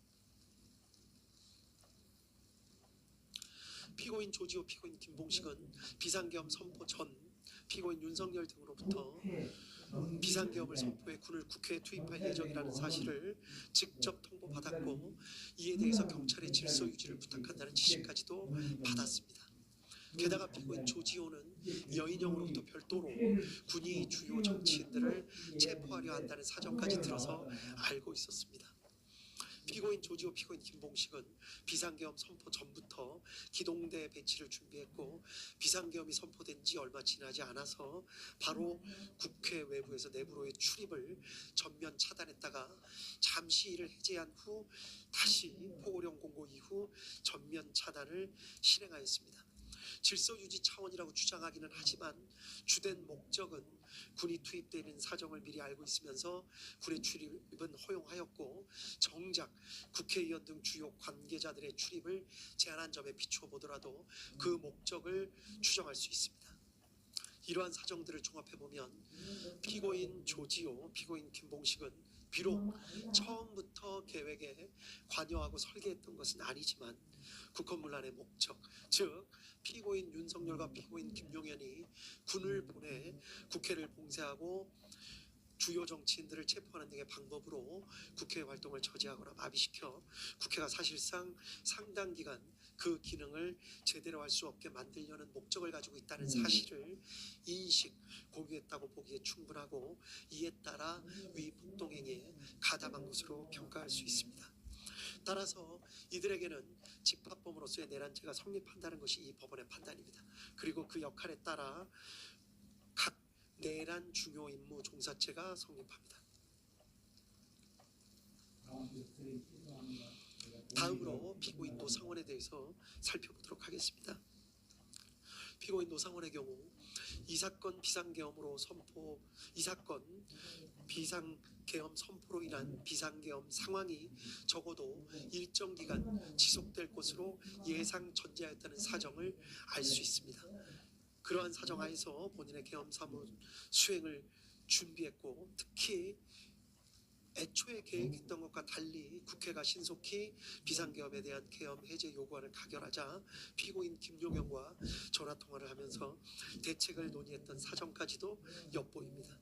피고인 조지호, 피고인 김봉식은 비상계엄 선포 전 피고인 윤석열 등으로부터 비상계엄을 선포해 군을 국회에 투입할 예정이라는 사실을 직접 통보받았고 이에 대해서 경찰의 질서 유지를 부탁한다는 지시까지도 받았습니다. 게다가 피고인 조지호는 여인영으로부터 별도로 군이 주요 정치인들을 체포하려 한다는 사정까지 들어서 알고 있었습니다. 피고인 조지호, 피고인 김봉식은 비상계엄 선포 전부터 기동대 배치를 준비했고 비상계엄이 선포된 지 얼마 지나지 않아서 바로 국회 외부에서 내부로의 출입을 전면 차단했다가 잠시 이를 해제한 후 다시 포고령 공고 이후 전면 차단을 실행하였습니다. 질서 유지 차원이라고 주장하기는 하지만 주된 목적은 군이 투입되는 사정을 미리 알고 있으면서 군의 출입은 허용하였고 정작 국회의원 등 주요 관계자들의 출입을 제한한 점에 비추어 보더라도 그 목적을 추정할 수 있습니다. 이러한 사정들을 종합해보면 피고인 조지호, 피고인 김봉식은 비록 처음부터 계획에 관여하고 설계했던 것은 아니지만 국헌문란의 목적, 즉 피고인 윤석열과 피고인 김용현이 군을 보내 국회를 봉쇄하고 주요 정치인들을 체포하는 등의 방법으로 국회 활동을 저지하거나 마비시켜 국회가 사실상 상당 기간 그 기능을 제대로 할 수 없게 만들려는 목적을 가지고 있다는 사실을 인식, 공유했다고 보기에 충분하고 이에 따라 위 폭동행위에 가담한 것으로 평가할 수 있습니다. 따라서 이들에게는 집합범으로서의 내란죄가 성립한다는 것이 이 법원의 판단입니다. 그리고 그 역할에 따라 각 내란 중요 임무 종사죄가 성립합니다. 다음으로 피고인 노상원에 대해서 살펴보도록 하겠습니다. 피고인 노상원의 경우 이 사건 비상계엄으로 인한 비상계엄 상황이 적어도 일정 기간 지속될 것으로 예상 전제하였다는 사정을 알 수 있습니다. 그러한 사정 하에서 본인의 계엄 사무 수행을 준비했고 특히 애초에 계획했던 것과 달리 국회가 신속히 비상계엄에 대한 계엄 해제 요구안을 가결하자 피고인 김용현과 전화통화를 하면서 대책을 논의했던 사정까지도 엿보입니다.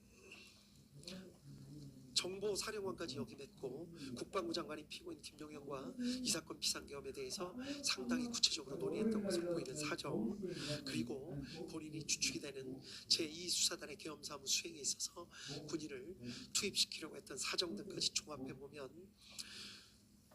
정보사령관까지 역임했고 국방부 장관인 피고인 김용현과 이 사건 비상계엄에 대해서 상당히 구체적으로 논의했던 것으로 보이는 사정, 그리고 본인이 주축이 되는 제2수사단의 계엄사무 수행에 있어서 군인을 투입시키려고 했던 사정 등까지 종합해보면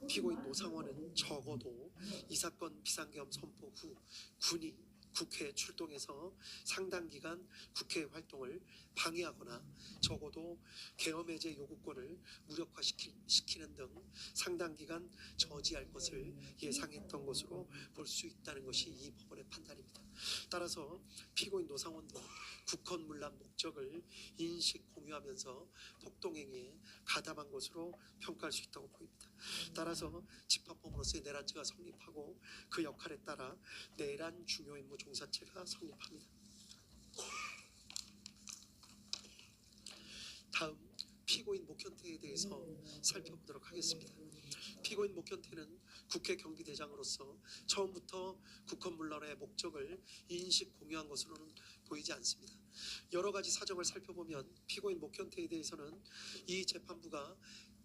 피고인 노상원은 적어도 이 사건 비상계엄 선포 후 군이 국회에 출동해서 상당 기간 국회 활동을 방해하거나 적어도 계엄 해제 요구권을 무력화시키는 등 상당 기간 저지할 것을 예상했던 것으로 볼 수 있다는 것이 이 법원의 판단입니다. 따라서 피고인 노상원도 국헌문란 목적을 인식 공유하면서 폭동행위에 가담한 것으로 평가할 수 있다고 보입니다. 따라서 집합범으로서의 내란죄가 성립하고 그 역할에 따라 내란 중요 임무 종사죄가 성립합니다. 다음 피고인 목현태에 대해서 살펴보도록 하겠습니다. 피고인 목현태는 국회 경비대장으로서 처음부터 국헌문란의 목적을 인식 공유한 것으로는 보이지 않습니다. 여러 가지 사정을 살펴보면 피고인 목현태에 대해서는 이 재판부가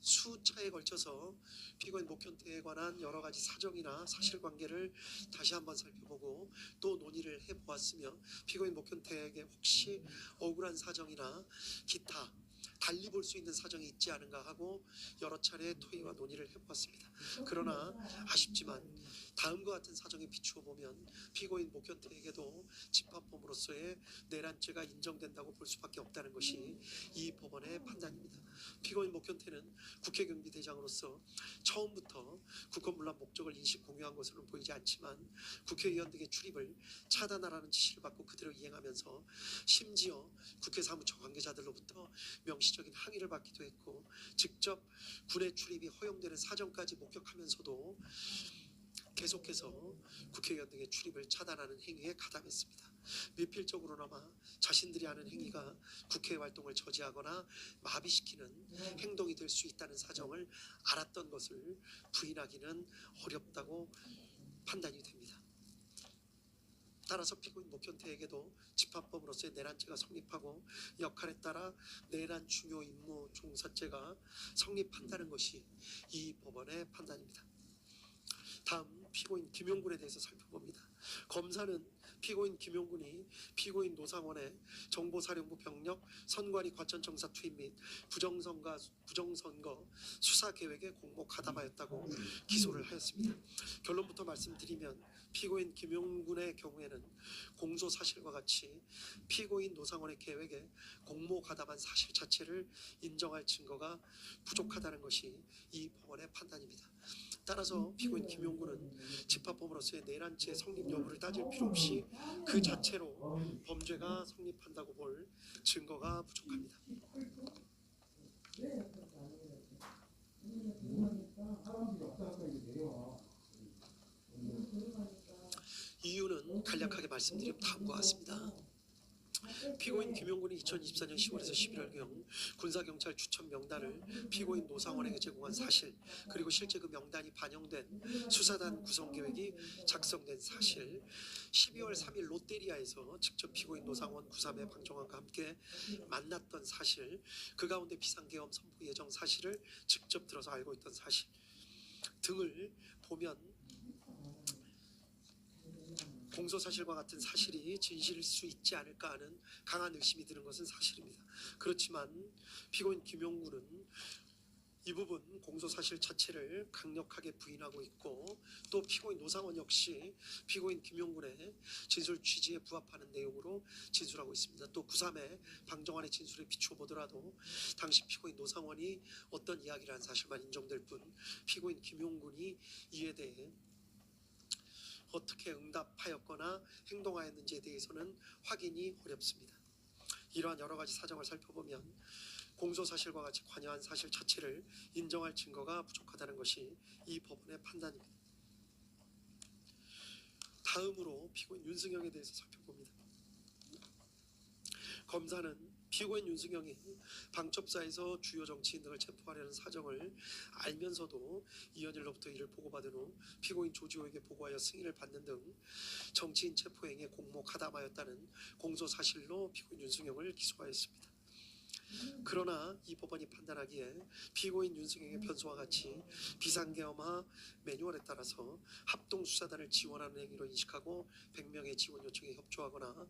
수차에 걸쳐서 피고인 목현태에 관한 여러 가지 사정이나 사실관계를 다시 한번 살펴보고 또 논의를 해보았으며 피고인 목현태에게 혹시 억울한 사정이나 기타 달리 볼 수 있는 사정이 있지 않은가 하고 여러 차례 토의와 논의를 해보았습니다. 그러나 아쉽지만 다음과 같은 사정에 비추어 보면 피고인 목현태에게도 집합범으로서의 내란죄가 인정된다고 볼 수밖에 없다는 것이 이 법원의 판단입니다. 피고인 목현태는 국회 경비대장으로서 처음부터 국헌문란 목적을 인식 공유한 것으로는 보이지 않지만 국회의원 등의 출입을 차단하라는 지시를 받고 그대로 이행하면서 심지어 국회 사무처 관계자들로부터 명시적인 항의를 받기도 했고 직접 군의 출입이 허용되는 사정까지 목격하면서도 계속해서 국회의원 등의 출입을 차단하는 행위에 가담했습니다. 미필적으로나마 자신들이 하는 행위가 국회 활동을 저지하거나 마비시키는 행동이 될 수 있다는 사정을 알았던 것을 부인하기는 어렵다고 판단이 됩니다. 따라서 피고인 목현태에게도 집합범으로서의 내란죄가 성립하고 역할에 따라 내란 중요 임무 종사죄가 성립한다는 것이 이 법원의 판단입니다. 다음 피고인 김용군에 대해서 살펴봅니다. 검사는 피고인 김용군이 피고인 노상원의 정보사령부 병력 선관위 과천청사 투입 및 부정선거 수사 계획에 공모 가담하였다고 기소를 하였습니다. 결론부터 말씀드리면 피고인 김용군의 경우에는 공소 사실과 같이 피고인 노상원의 계획에 공모 가담한 사실 자체를 인정할 증거가 부족하다는 것이 이 법원의 판단입니다. 따라서 피고인 김용군은 집합범으로서의 내란죄 성립 여부를 따질 필요 없이 그 자체로 범죄가 성립한다고 볼 증거가 부족합니다. 이유는 간략하게 말씀드리면 다음과 같습니다. 피고인 김용군이 2024년 10월에서 11월경 군사경찰 추천 명단을 피고인 노상원에게 제공한 사실, 그리고 실제 그 명단이 반영된 수사단 구성 계획이 작성된 사실, 12월 3일 롯데리아에서 직접 피고인 노상원 구삼의 방정환과 함께 만났던 사실, 그 가운데 비상계엄 선포 예정 사실을 직접 들어서 알고 있던 사실 등을 보면 공소사실과 같은 사실이 진실일 수 있지 않을까 하는 강한 의심이 드는 것은 사실입니다. 그렇지만 피고인 김용군은 이 부분 공소사실 자체를 강력하게 부인하고 있고, 또 피고인 노상원 역시 피고인 김용군의 진술 취지에 부합하는 내용으로 진술하고 있습니다. 또 구3의 방정환의 진술에 비추어 보더라도 당시 피고인 노상원이 어떤 이야기를 한 사실만 인정될 뿐 피고인 김용군이 이에 대해 어떻게 응답하였거나 행동하였는지에 대해서는 확인이 어렵습니다. 이러한 여러 가지 사정을 살펴보면 공소사실과 같이 관여한 사실 자체를 인정할 증거가 부족하다는 것이 이 법원의 판단입니다. 다음으로 피고인 윤승영에 대해서 살펴봅니다. 검사는 피고인 윤승영이 방첩사에서 주요 정치인 등을 체포하려는 사정을 알면서도 이현일로부터 이를 보고받은 후 피고인 조지호에게 보고하여 승인을 받는 등 정치인 체포 행위에 공모 가담하였다는 공소사실로 피고인 윤승영을 기소하였습니다. 그러나 이 법원이 판단하기에 피고인 윤승영의 변소와 같이 비상계엄화 매뉴얼에 따라서 합동수사단을 지원하는 행위로 인식하고 100명의 지원 요청에 협조하거나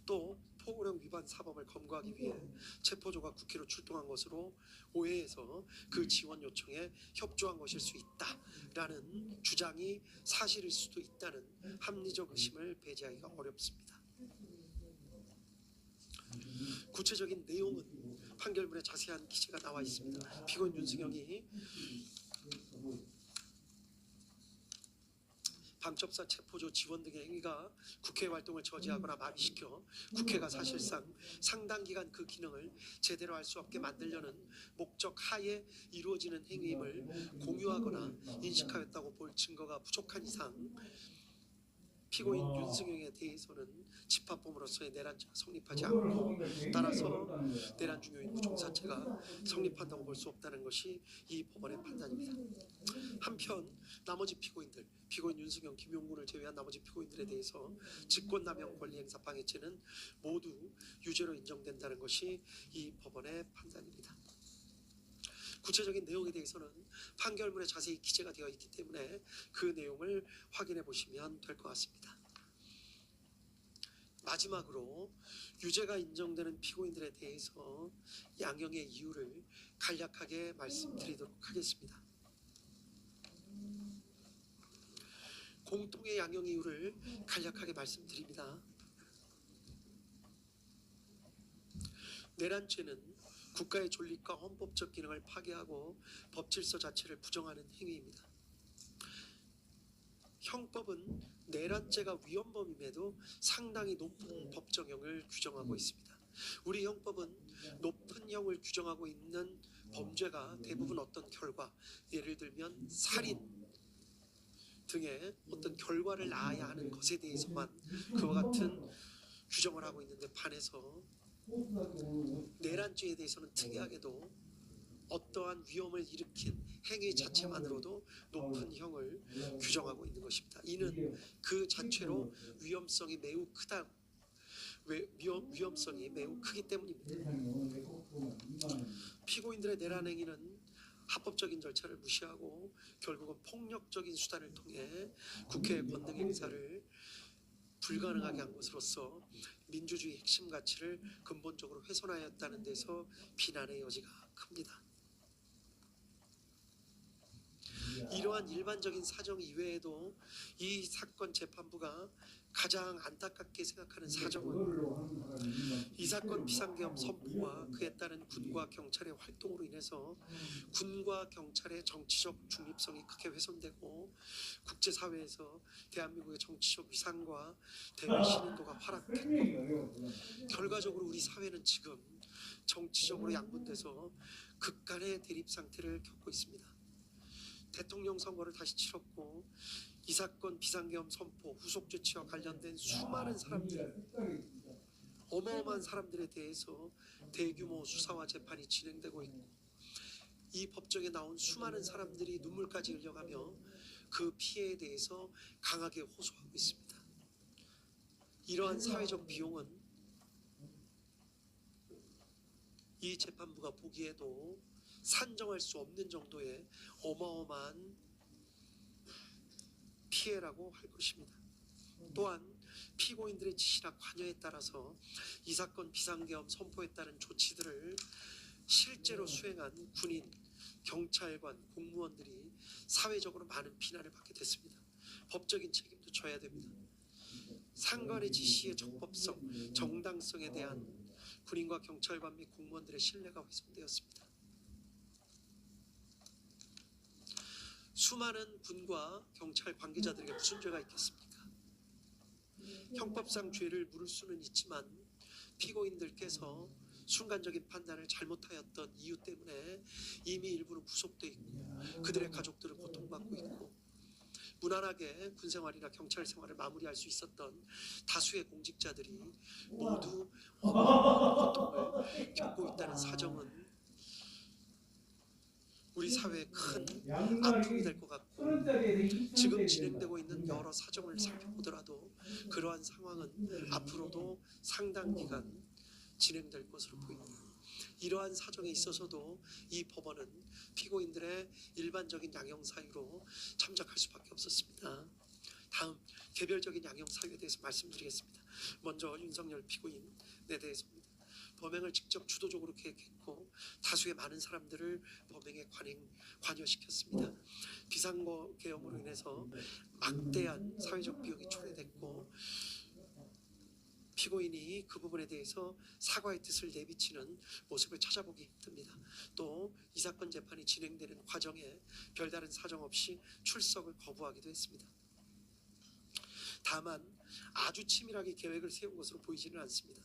또 포고령 위반 사범을 검거하기 위해 체포조가 국회로 출동한 것으로 오해해서 그 지원 요청에 협조한 것일 수 있다라는 주장이 사실일 수도 있다는 합리적 의심을 배제하기가 어렵습니다. 구체적인 내용은 판결문에 자세한 기재가 나와 있습니다. 피고인 윤승영이 방첩사 체포조 지원 등의 행위가 국회 활동을 저지하거나 마비시켜 국회가 사실상 상당 기간 그 기능을 제대로 할 수 없게 만들려는 목적 하에 이루어지는 행위임을 공유하거나 인식하였다고 볼 증거가 부족한 이상 피고인 윤승영에 대해서는 집합범으로서의 내란죄가 성립하지 않고, 따라서 내란 중요인 부종사죄가 성립한다고 볼 수 없다는 것이 이 법원의 판단입니다. 한편 나머지 피고인들, 피고인 윤승영, 김용군을 제외한 나머지 피고인들에 대해서 직권남용 권리행사 방해죄는 모두 유죄로 인정된다는 것이 이 법원의 판단입니다. 구체적인 내용에 대해서는 판결문에 자세히 기재가 되어 있기 때문에 그 내용을 확인해 보시면 될 것 같습니다. 마지막으로 유죄가 인정되는 피고인들에 대해서 양형의 이유를 간략하게 말씀드리도록 하겠습니다. 공통의 양형 이유를 간략하게 말씀드립니다. 내란죄는 국가의 존립과 헌법적 기능을 파괴하고 법 질서 자체를 부정하는 행위입니다. 형법은 내란죄가 위헌범임에도 상당히 높은 법정형을 규정하고 있습니다. 우리 형법은 높은 형을 규정하고 있는 범죄가 대부분 어떤 결과, 예를 들면 살인 등의 어떤 결과를 낳아야 하는 것에 대해서만 그와 같은 규정을 하고 있는데 반해서 내란죄에 대해서는 특이하게도 어떠한 위험을 일으킨 행위 자체만으로도 높은 형을 규정하고 있는 것입니다. 이는 그 자체로 위험성이 매우 크기 때문입니다. 피고인들의 내란 행위는 합법적인 절차를 무시하고 결국은 폭력적인 수단을 통해 국회의 권능 행사를 불가능하게 한 것으로서 민주주의 핵심 가치를 근본적으로 훼손하였다는 데서 비난의 여지가 큽니다. 이러한 일반적인 사정 이외에도 이 사건 재판부가 가장 안타깝게 생각하는 사정은 이 사건 비상계엄 선포와 그에 따른 군과 경찰의 활동으로 인해서 군과 경찰의 정치적 중립성이 크게 훼손되고 국제사회에서 대한민국의 정치적 위상과 대외 신인도가 하락했고 결과적으로 우리 사회는 지금 정치적으로 양분돼서 극간의 대립 상태를 겪고 있습니다. 대통령 선거를 다시 치렀고 이 사건 비상계엄 선포 후속 조치와 관련된 수많은 사람들, 어마어마한 사람들에 대해서 대규모 수사와 재판이 진행되고 있고 이 법정에 나온 수많은 사람들이 눈물까지 흘려가며 그 피해에 대해서 강하게 호소하고 있습니다. 이러한 사회적 비용은 이 재판부가 보기에도 산정할 수 없는 정도의 어마어마한 피해라고 할 것입니다. 또한 피고인들의 지시나 관여에 따라서 이 사건 비상계엄 선포에 따른 조치들을 실제로 수행한 군인, 경찰관, 공무원들이 사회적으로 많은 비난을 받게 됐습니다. 법적인 책임도 져야 됩니다. 상관의 지시의 적법성, 정당성에 대한 군인과 경찰관 및 공무원들의 신뢰가 훼손되었습니다. 수많은 군과 경찰 관계자들에게 무슨 죄가 있겠습니까? 형법상 죄를 물을 수는 있지만 피고인들께서 순간적인 판단을 잘못하였던 이유 때문에 이미 일부는 구속돼 있고 그들의 가족들은 고통받고 있고 무난하게 군생활이나 경찰 생활을 마무리할 수 있었던 다수의 공직자들이 모두 어마어마한 고통을 겪고 있다는 사정은 우리 사회에 큰 아픔이 될 것 같고 지금 진행되고 있는 여러 사정을 살펴보더라도 그러한 상황은 앞으로도 상당 기간 진행될 것으로 보입니다. 이러한 사정에 있어서도 이 법원은 피고인들의 일반적인 양형 사유로 참작할 수밖에 없었습니다. 다음 개별적인 양형 사유에 대해서 말씀드리겠습니다. 먼저 윤석열 피고인에 대해서입니다. 범행을 직접 주도적으로 계획했고 다수의 많은 사람들을 범행에 관여시켰습니다. 비상계엄으로 인해서 막대한 사회적 비용이 초래됐고 피고인이 그 부분에 대해서 사과의 뜻을 내비치는 모습을 찾아보기 힘듭니다. 또 이 사건 재판이 진행되는 과정에 별다른 사정 없이 출석을 거부하기도 했습니다. 다만 아주 치밀하게 계획을 세운 것으로 보이지는 않습니다.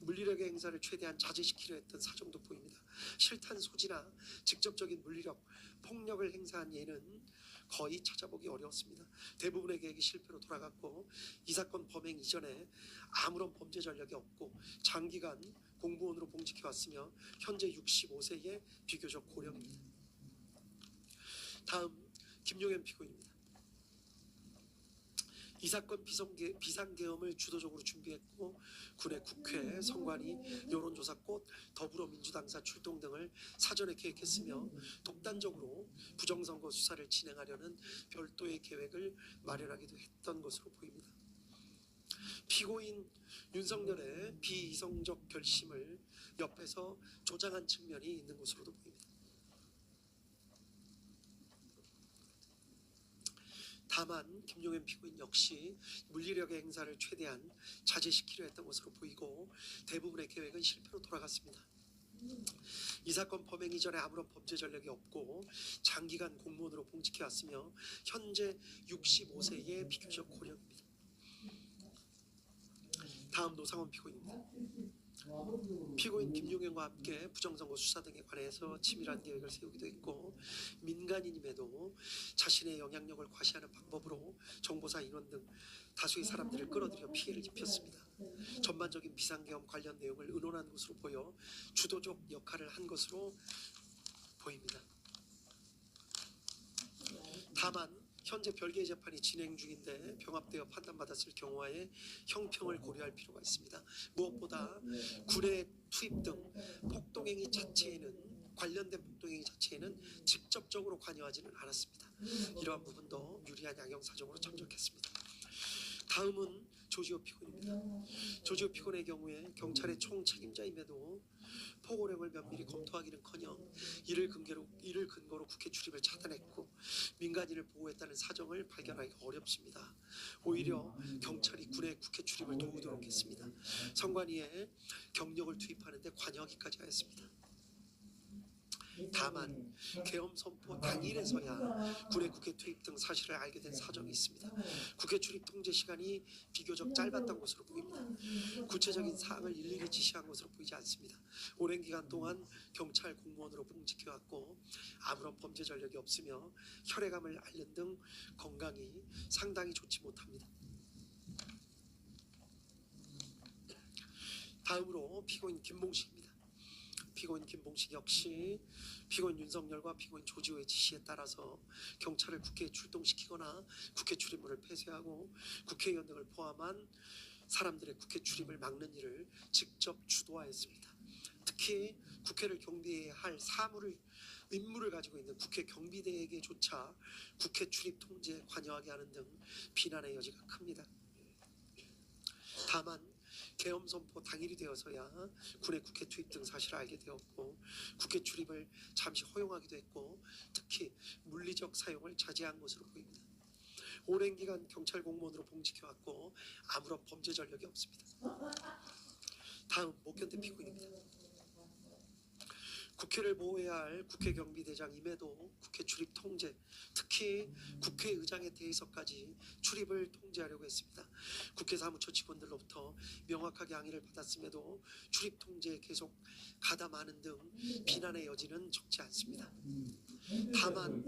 물리력의 행사를 최대한 자제시키려 했던 사정도 보입니다. 실탄 소지나 직접적인 물리력, 폭력을 행사한 예는 거의 찾아보기 어려웠습니다. 대부분의 계획이 실패로 돌아갔고 이 사건 범행 이전에 아무런 범죄 전력이 없고 장기간 공무원으로 봉직해왔으며 현재 65세의 비교적 고령입니다. 다음 김용현 피고인입니다. 이 사건 비상계엄을 주도적으로 준비했고 군의 국회, 선관위, 여론조사 꽃, 더불어민주당사 출동 등을 사전에 계획했으며 독단적으로 부정선거 수사를 진행하려는 별도의 계획을 마련하기도 했던 것으로 보입니다. 피고인 윤석열의 비이성적 결심을 옆에서 조장한 측면이 있는 것으로도 보입니다. 다만 김용현 피고인 역시 물리력의 행사를 최대한 자제시키려 했던 것으로 보이고 대부분의 계획은 실패로 돌아갔습니다. 이 사건 범행 이전에 아무런 범죄 전력이 없고 장기간 공무원으로 봉직해왔으며 현재 65세의 비교적 고령입니다. 다음 노상원 피고인입니다. 피고인 김용현과 함께 부정선거 수사 등에 관해서 치밀한 계획을 세우기도 했고 민간인임에도 자신의 영향력을 과시하는 방법으로 정보사 인원 등 다수의 사람들을 끌어들여 피해를 입혔습니다. 전반적인 비상계엄 관련 내용을 의논한 것으로 보여 주도적 역할을 한 것으로 보입니다. 다만 현재 별개의 재판이 진행 중인데 병합되어 판단받았을 경우와의 형평을 고려할 필요가 있습니다. 무엇보다 군의 투입 등 폭동행위 자체에는 관련된 폭동행위 자체에는 직접적으로 관여하지는 않았습니다. 이러한 부분도 유리한 양형 사정으로 참작했습니다. 다음은 조지호 피고인입니다. 조지호 피고인의 경우에 경찰의 총 책임자임에도 포고령을 면밀히 검토하기는커녕 이를 근거로 국회 출입을 차단했고 민간인을 보호했다는 사정을 발견하기 어렵습니다. 오히려 경찰이 군의 국회 출입을 도우도록 했습니다. 선관위에 경력을 투입하는 데 관여하기까지 하였습니다. 다만 계엄 선포 당일에서야 군의 국회 투입 등 사실을 알게 된 사정이 있습니다. 국회 출입 통제 시간이 비교적 짧았던 것으로 보입니다. 구체적인 사항을 일일이 지시한 것으로 보이지 않습니다. 오랜 기간 동안 경찰 공무원으로 봉직해왔고 아무런 범죄 전력이 없으며 혈액암을 앓는 등 건강이 상당히 좋지 못합니다. 다음으로 피고인 김봉식입니다. 피고인 김봉식 역시 피고인 윤석열과 피고인 조지호의 지시에 따라서 경찰을 국회에 출동시키거나 국회 출입문을 폐쇄하고 국회의원 등을 포함한 사람들의 국회 출입을 막는 일을 직접 주도하였습니다. 특히 국회를 경비해야 할 임무를 가지고 있는 국회 경비대에게조차 국회 출입 통제에 관여하게 하는 등 비난의 여지가 큽니다. 다만 계엄 선포 당일이 되어서야 군의 국회 투입 등 사실을 알게 되었고 국회 출입을 잠시 허용하기도 했고 특히 물리적 사용을 자제한 것으로 보입니다. 오랜 기간 경찰 공무원으로 봉직해왔고 아무런 범죄 전력이 없습니다. 다음 목견대 피고인입니다. 국회를 보호해야 할 국회 경비대장임에도 국회 출입 통제, 특히 국회의장에 대해서까지 출입을 통제하려고 했습니다. 국회 사무처 직원들로부터 명확하게 항의를 받았음에도 출입 통제에 계속 가담하는 등 비난의 여지는 적지 않습니다. 다만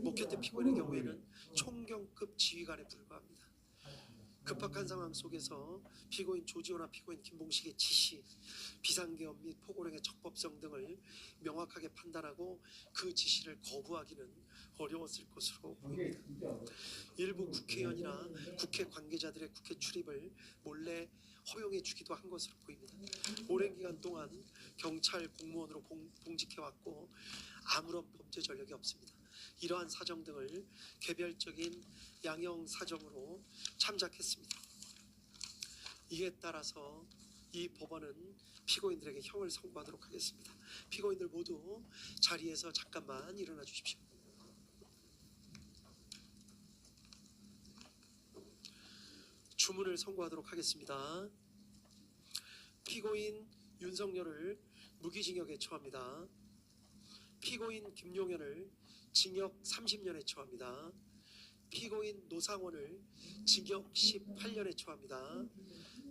목견대 피고인의 경우에는 총경급 지휘관에 불과합니다. 급박한 상황 속에서 피고인 조지호나 피고인 김봉식의 지시, 비상계엄 및 포고령의 적법성 등을 명확하게 판단하고 그 지시를 거부하기는 어려웠을 것으로 보입니다. 일부 국회의원이나 국회 관계자들의 국회 출입을 몰래 허용해 주기도 한 것으로 보입니다. 오랜 기간 동안 경찰 공무원으로 봉직해왔고 아무런 범죄 전력이 없습니다. 이러한 사정 등을 개별적인 양형 사정으로 참작했습니다. 이에 따라서 이 법원은 피고인들에게 형을 선고하도록 하겠습니다. 피고인들 모두 자리에서 잠깐만 일어나 주십시오. 주문을 선고하도록 하겠습니다. 피고인 윤석열을 무기징역에 처합니다. 피고인 김용현을 징역 30년에 처합니다. 피고인 노상원을 징역 18년에 처합니다.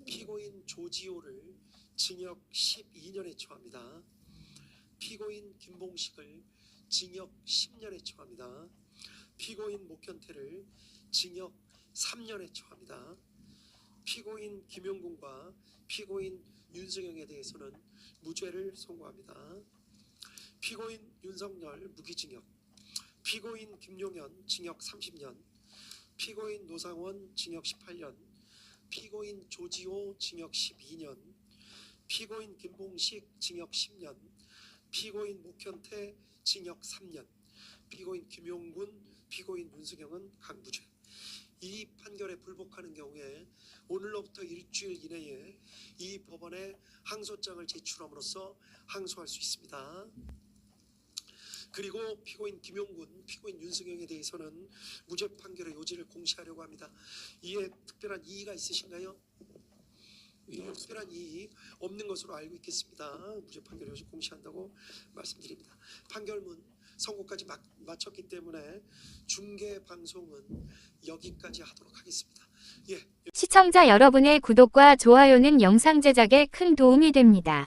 피고인 조지호를 징역 12년에 처합니다. 피고인 김봉식을 징역 10년에 처합니다. 피고인 목현태를 징역 3년에 처합니다. 피고인 김용군과 피고인 윤승영에 대해서는 무죄를 선고합니다. 피고인 윤석열 무기징역, 피고인 김용현 징역 30년, 피고인 노상원 징역 18년, 피고인 조지호 징역 12년, 피고인 김봉식 징역 10년, 피고인 목현태 징역 3년, 피고인 김용군, 피고인 윤승영은 강무죄. 이 판결에 불복하는 경우에 오늘로부터 일주일 이내에 이 법원에 항소장을 제출함으로써 항소할 수 있습니다. 그리고 피고인 김용군, 피고인 윤승영에 대해서는 무죄 판결의 요지를 공시하려고 합니다. 이에 특별한 이의가 있으신가요? 특별한 이의 없는 것으로 알고 있겠습니다. 무죄 판결 요지 공시한다고 말씀드립니다. 판결문 선고까지 마쳤기 때문에 중계 방송은 여기까지 하도록 하겠습니다. 예. 시청자 여러분의 구독과 좋아요는 영상 제작에 큰 도움이 됩니다.